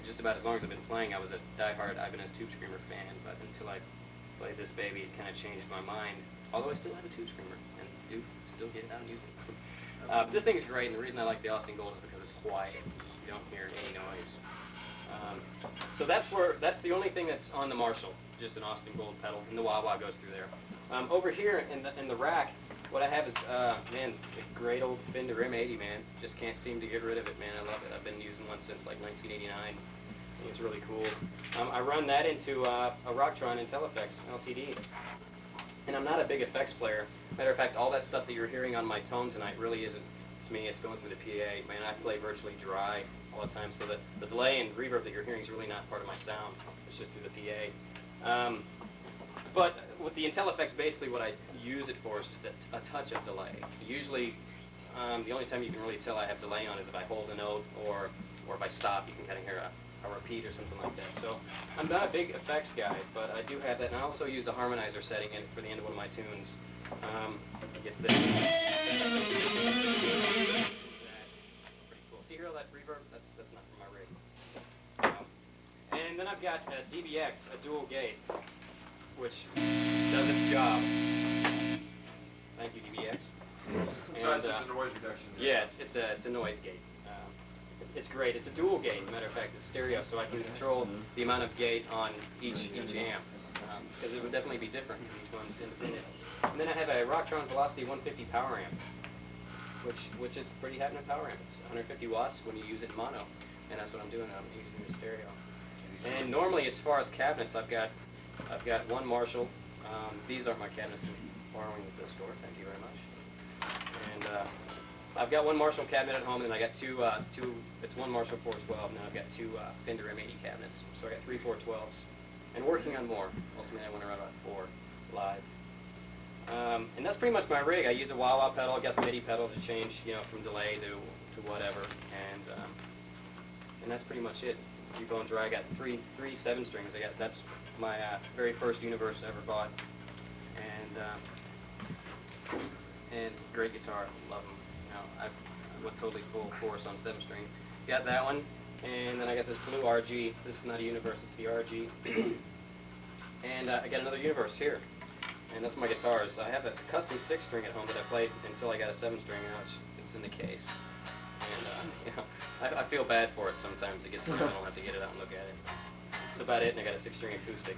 just about as long as I've been playing, I was a diehard Ibanez Tube Screamer fan, but until I played this baby, it kind of changed my mind. Although I still have a Tube Screamer and do still get it out and use it. This thing is great, and the reason I like the Austin Gold is because it's quiet. You don't hear any noise. So that's the only thing that's on the Marshall, just an Austin Gold pedal, and the wah-wah goes through there. Over here in the rack, what I have is, man, the great old Fender M80, man. Just can't seem to get rid of it, man. I love it. I've been using one since like 1989. I think it's really cool. I run that into a Rocktron IntelliFX LCD. And I'm not a big effects player. Matter of fact, all that stuff that you're hearing on my tone tonight really isn't it's me. It's going through the PA. Man, I play virtually dry all the time, so the delay and reverb that you're hearing is really not part of my sound. It's just through the PA. But with the IntelliFX, basically what I use it for is just a touch of delay. Usually, the only time you can really tell I have delay on is if I hold a note or if I stop, you can kind of hear a repeat or something like that. So I'm not a big effects guy, but I do have that, and I also use a harmonizer setting in for the end of one of my tunes. It gets there. Pretty cool. See here all that reverb? That's not from my rig. And then I've got a DBX, a dual gate, which does its job. Thank you, DBX. So it's just a noise reduction. Yeah, it's a noise gate. It's great. It's a dual gate. Matter of fact, it's stereo, so I can control the amount of gate on each amp, because it would definitely be different if each one's independent. And then I have a Rocktron Velocity 150 power amp, which is pretty happening power amp. It's 150 watts when you use it in mono, and that's what I'm doing. I'm using the stereo. And normally, as far as cabinets, I've got one Marshall. These aren't my cabinets. I'm borrowing at the store. Thank you very much. And I've got one Marshall cabinet at home, and I got two. It's one Marshall 412, and then I've got two Fender M80 cabinets. So I got three 412s, and working on more. Ultimately, I want to run about 4 live. And that's pretty much my rig. I use a wah-wah pedal. I got the MIDI pedal to change, from delay to whatever, and that's pretty much it. Keep on dry. I got three 7-strings. That's my very first Universe I ever bought, and great guitar. Love them. I went totally full force on 7-string. Got that one, and then I got this blue RG. This is not a Universe, it's the RG. And I got another Universe here, and that's my guitars. I have a custom 6-string at home that I played until I got a 7-string. Now it's in the case, and I feel bad for it sometimes. It gets so I don't have to get it out and look at it. That's about it, and I got a 6-string acoustic,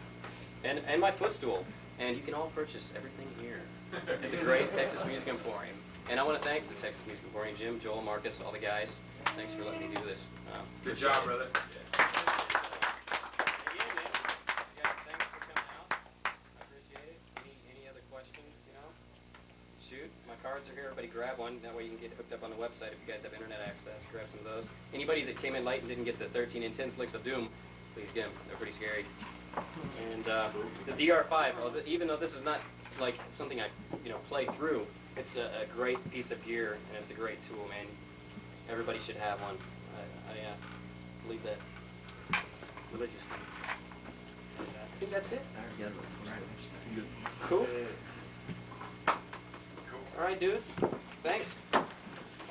and my footstool. And you can all purchase everything here at the great Texas Music Emporium. And I want to thank the Texas Music Emporium, Jim, Joel, Marcus, all the guys. Thanks for letting me do this. Good job, brother. Again, man. Yeah, thanks for coming out. I appreciate it. Any other questions, Shoot. My cards are here. Everybody grab one. That way you can get hooked up on the website if you guys have internet access. Grab some of those. Anybody that came in late and didn't get the 13 and 10 Licks of Doom, please get them. They're pretty scary. And the DR5, even though this is not like something I play through, it's a great piece of gear, and it's a great tool, man. Everybody should have one. I believe that religiously. I think that's it. Cool. All right, dudes. Thanks.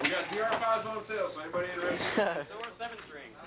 We got DR5s on sale, so anybody interested? So are 7-strings.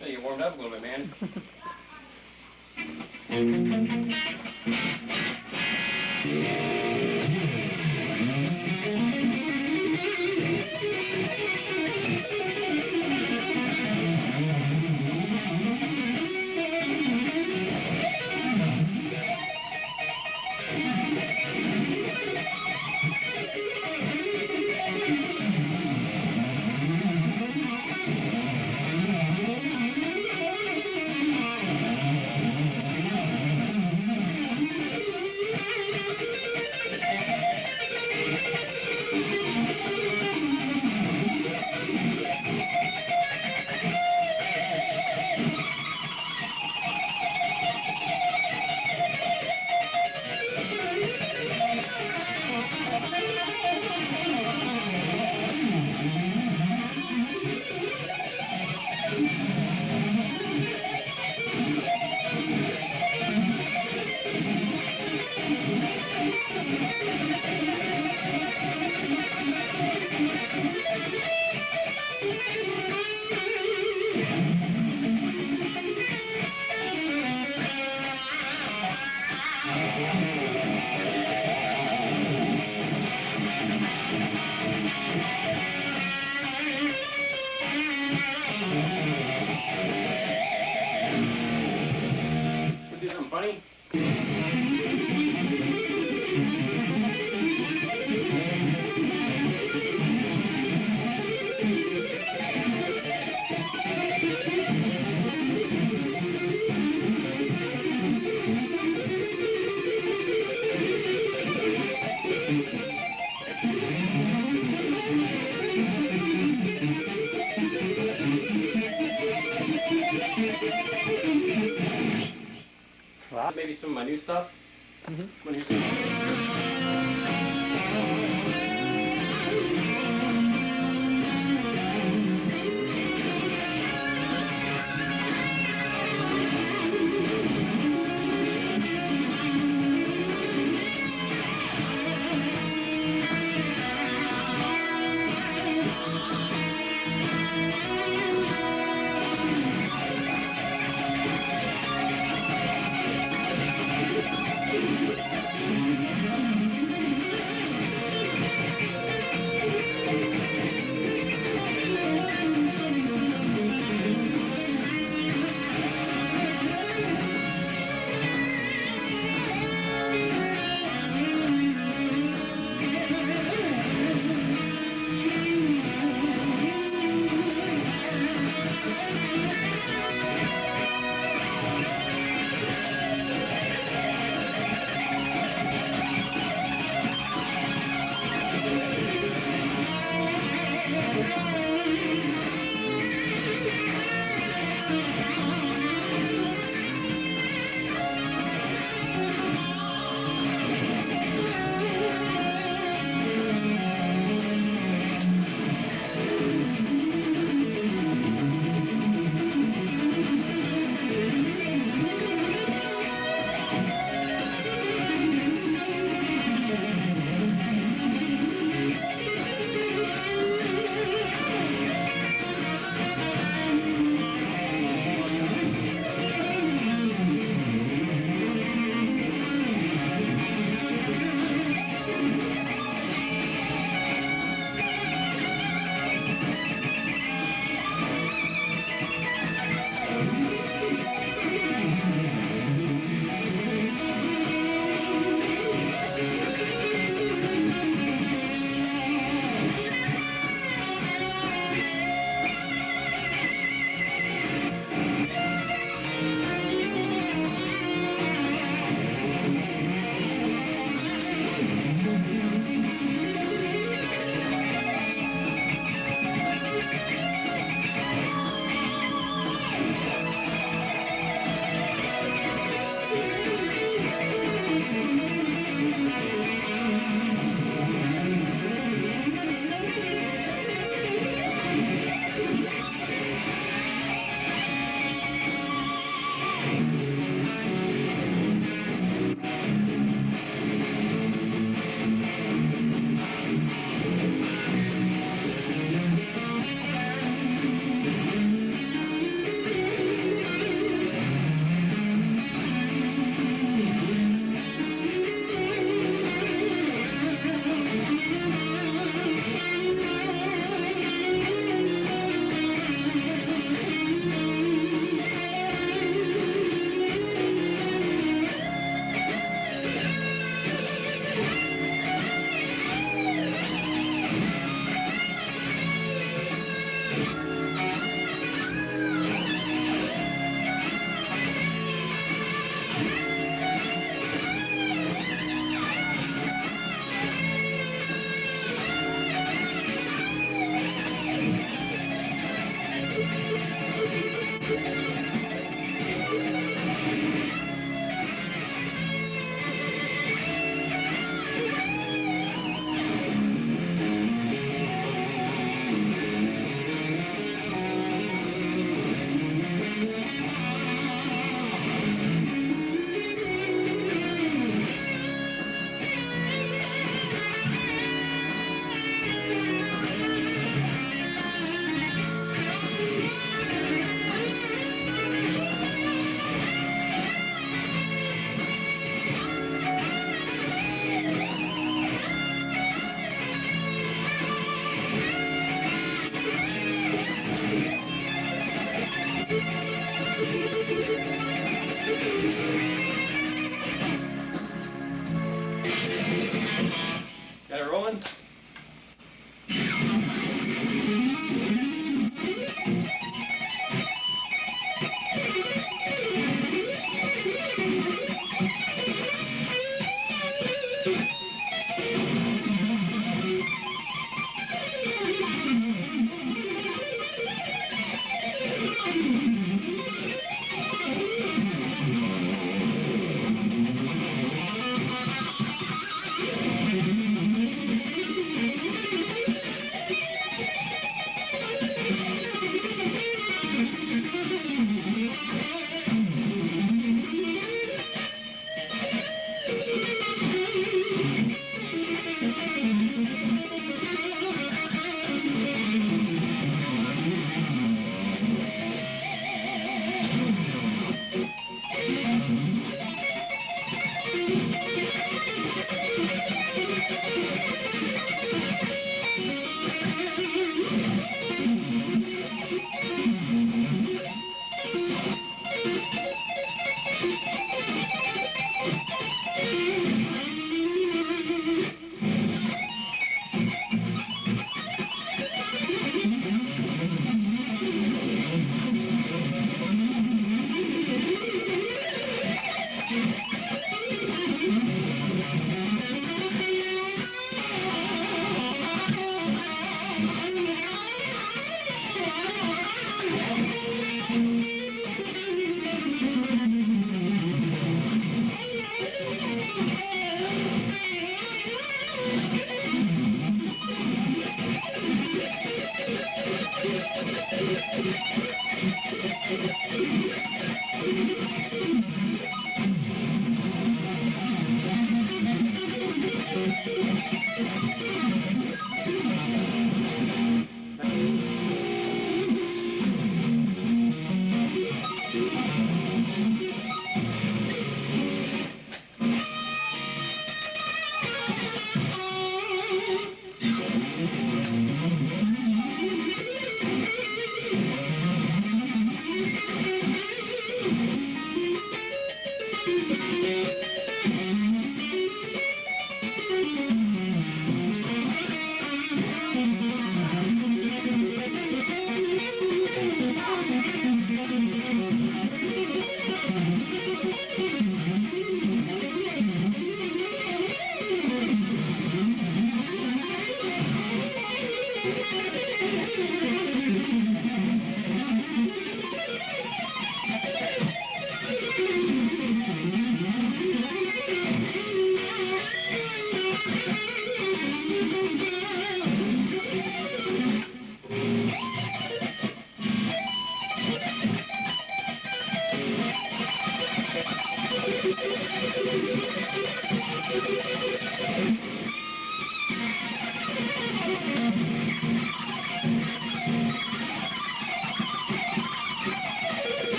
Hey, you warmed up a little bit, man. You see something funny? Maybe some of my new stuff. Wanna hear some?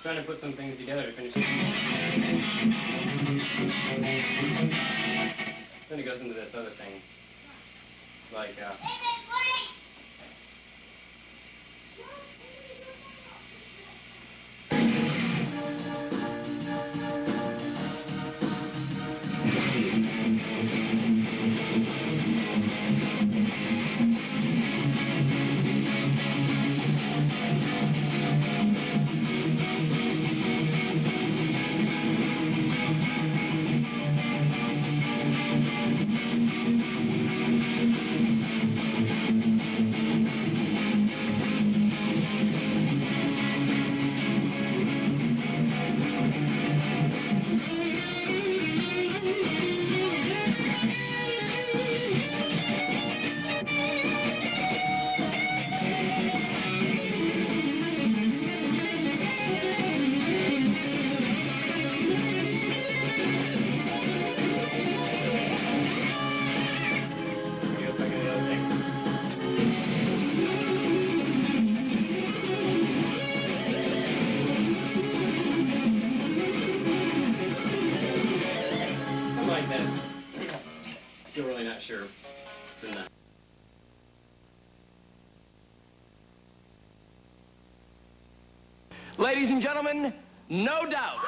Trying to put some things together to finish it. Then it goes into this other thing. It's like, Guitarists in the Ladies and gentlemen, no doubt,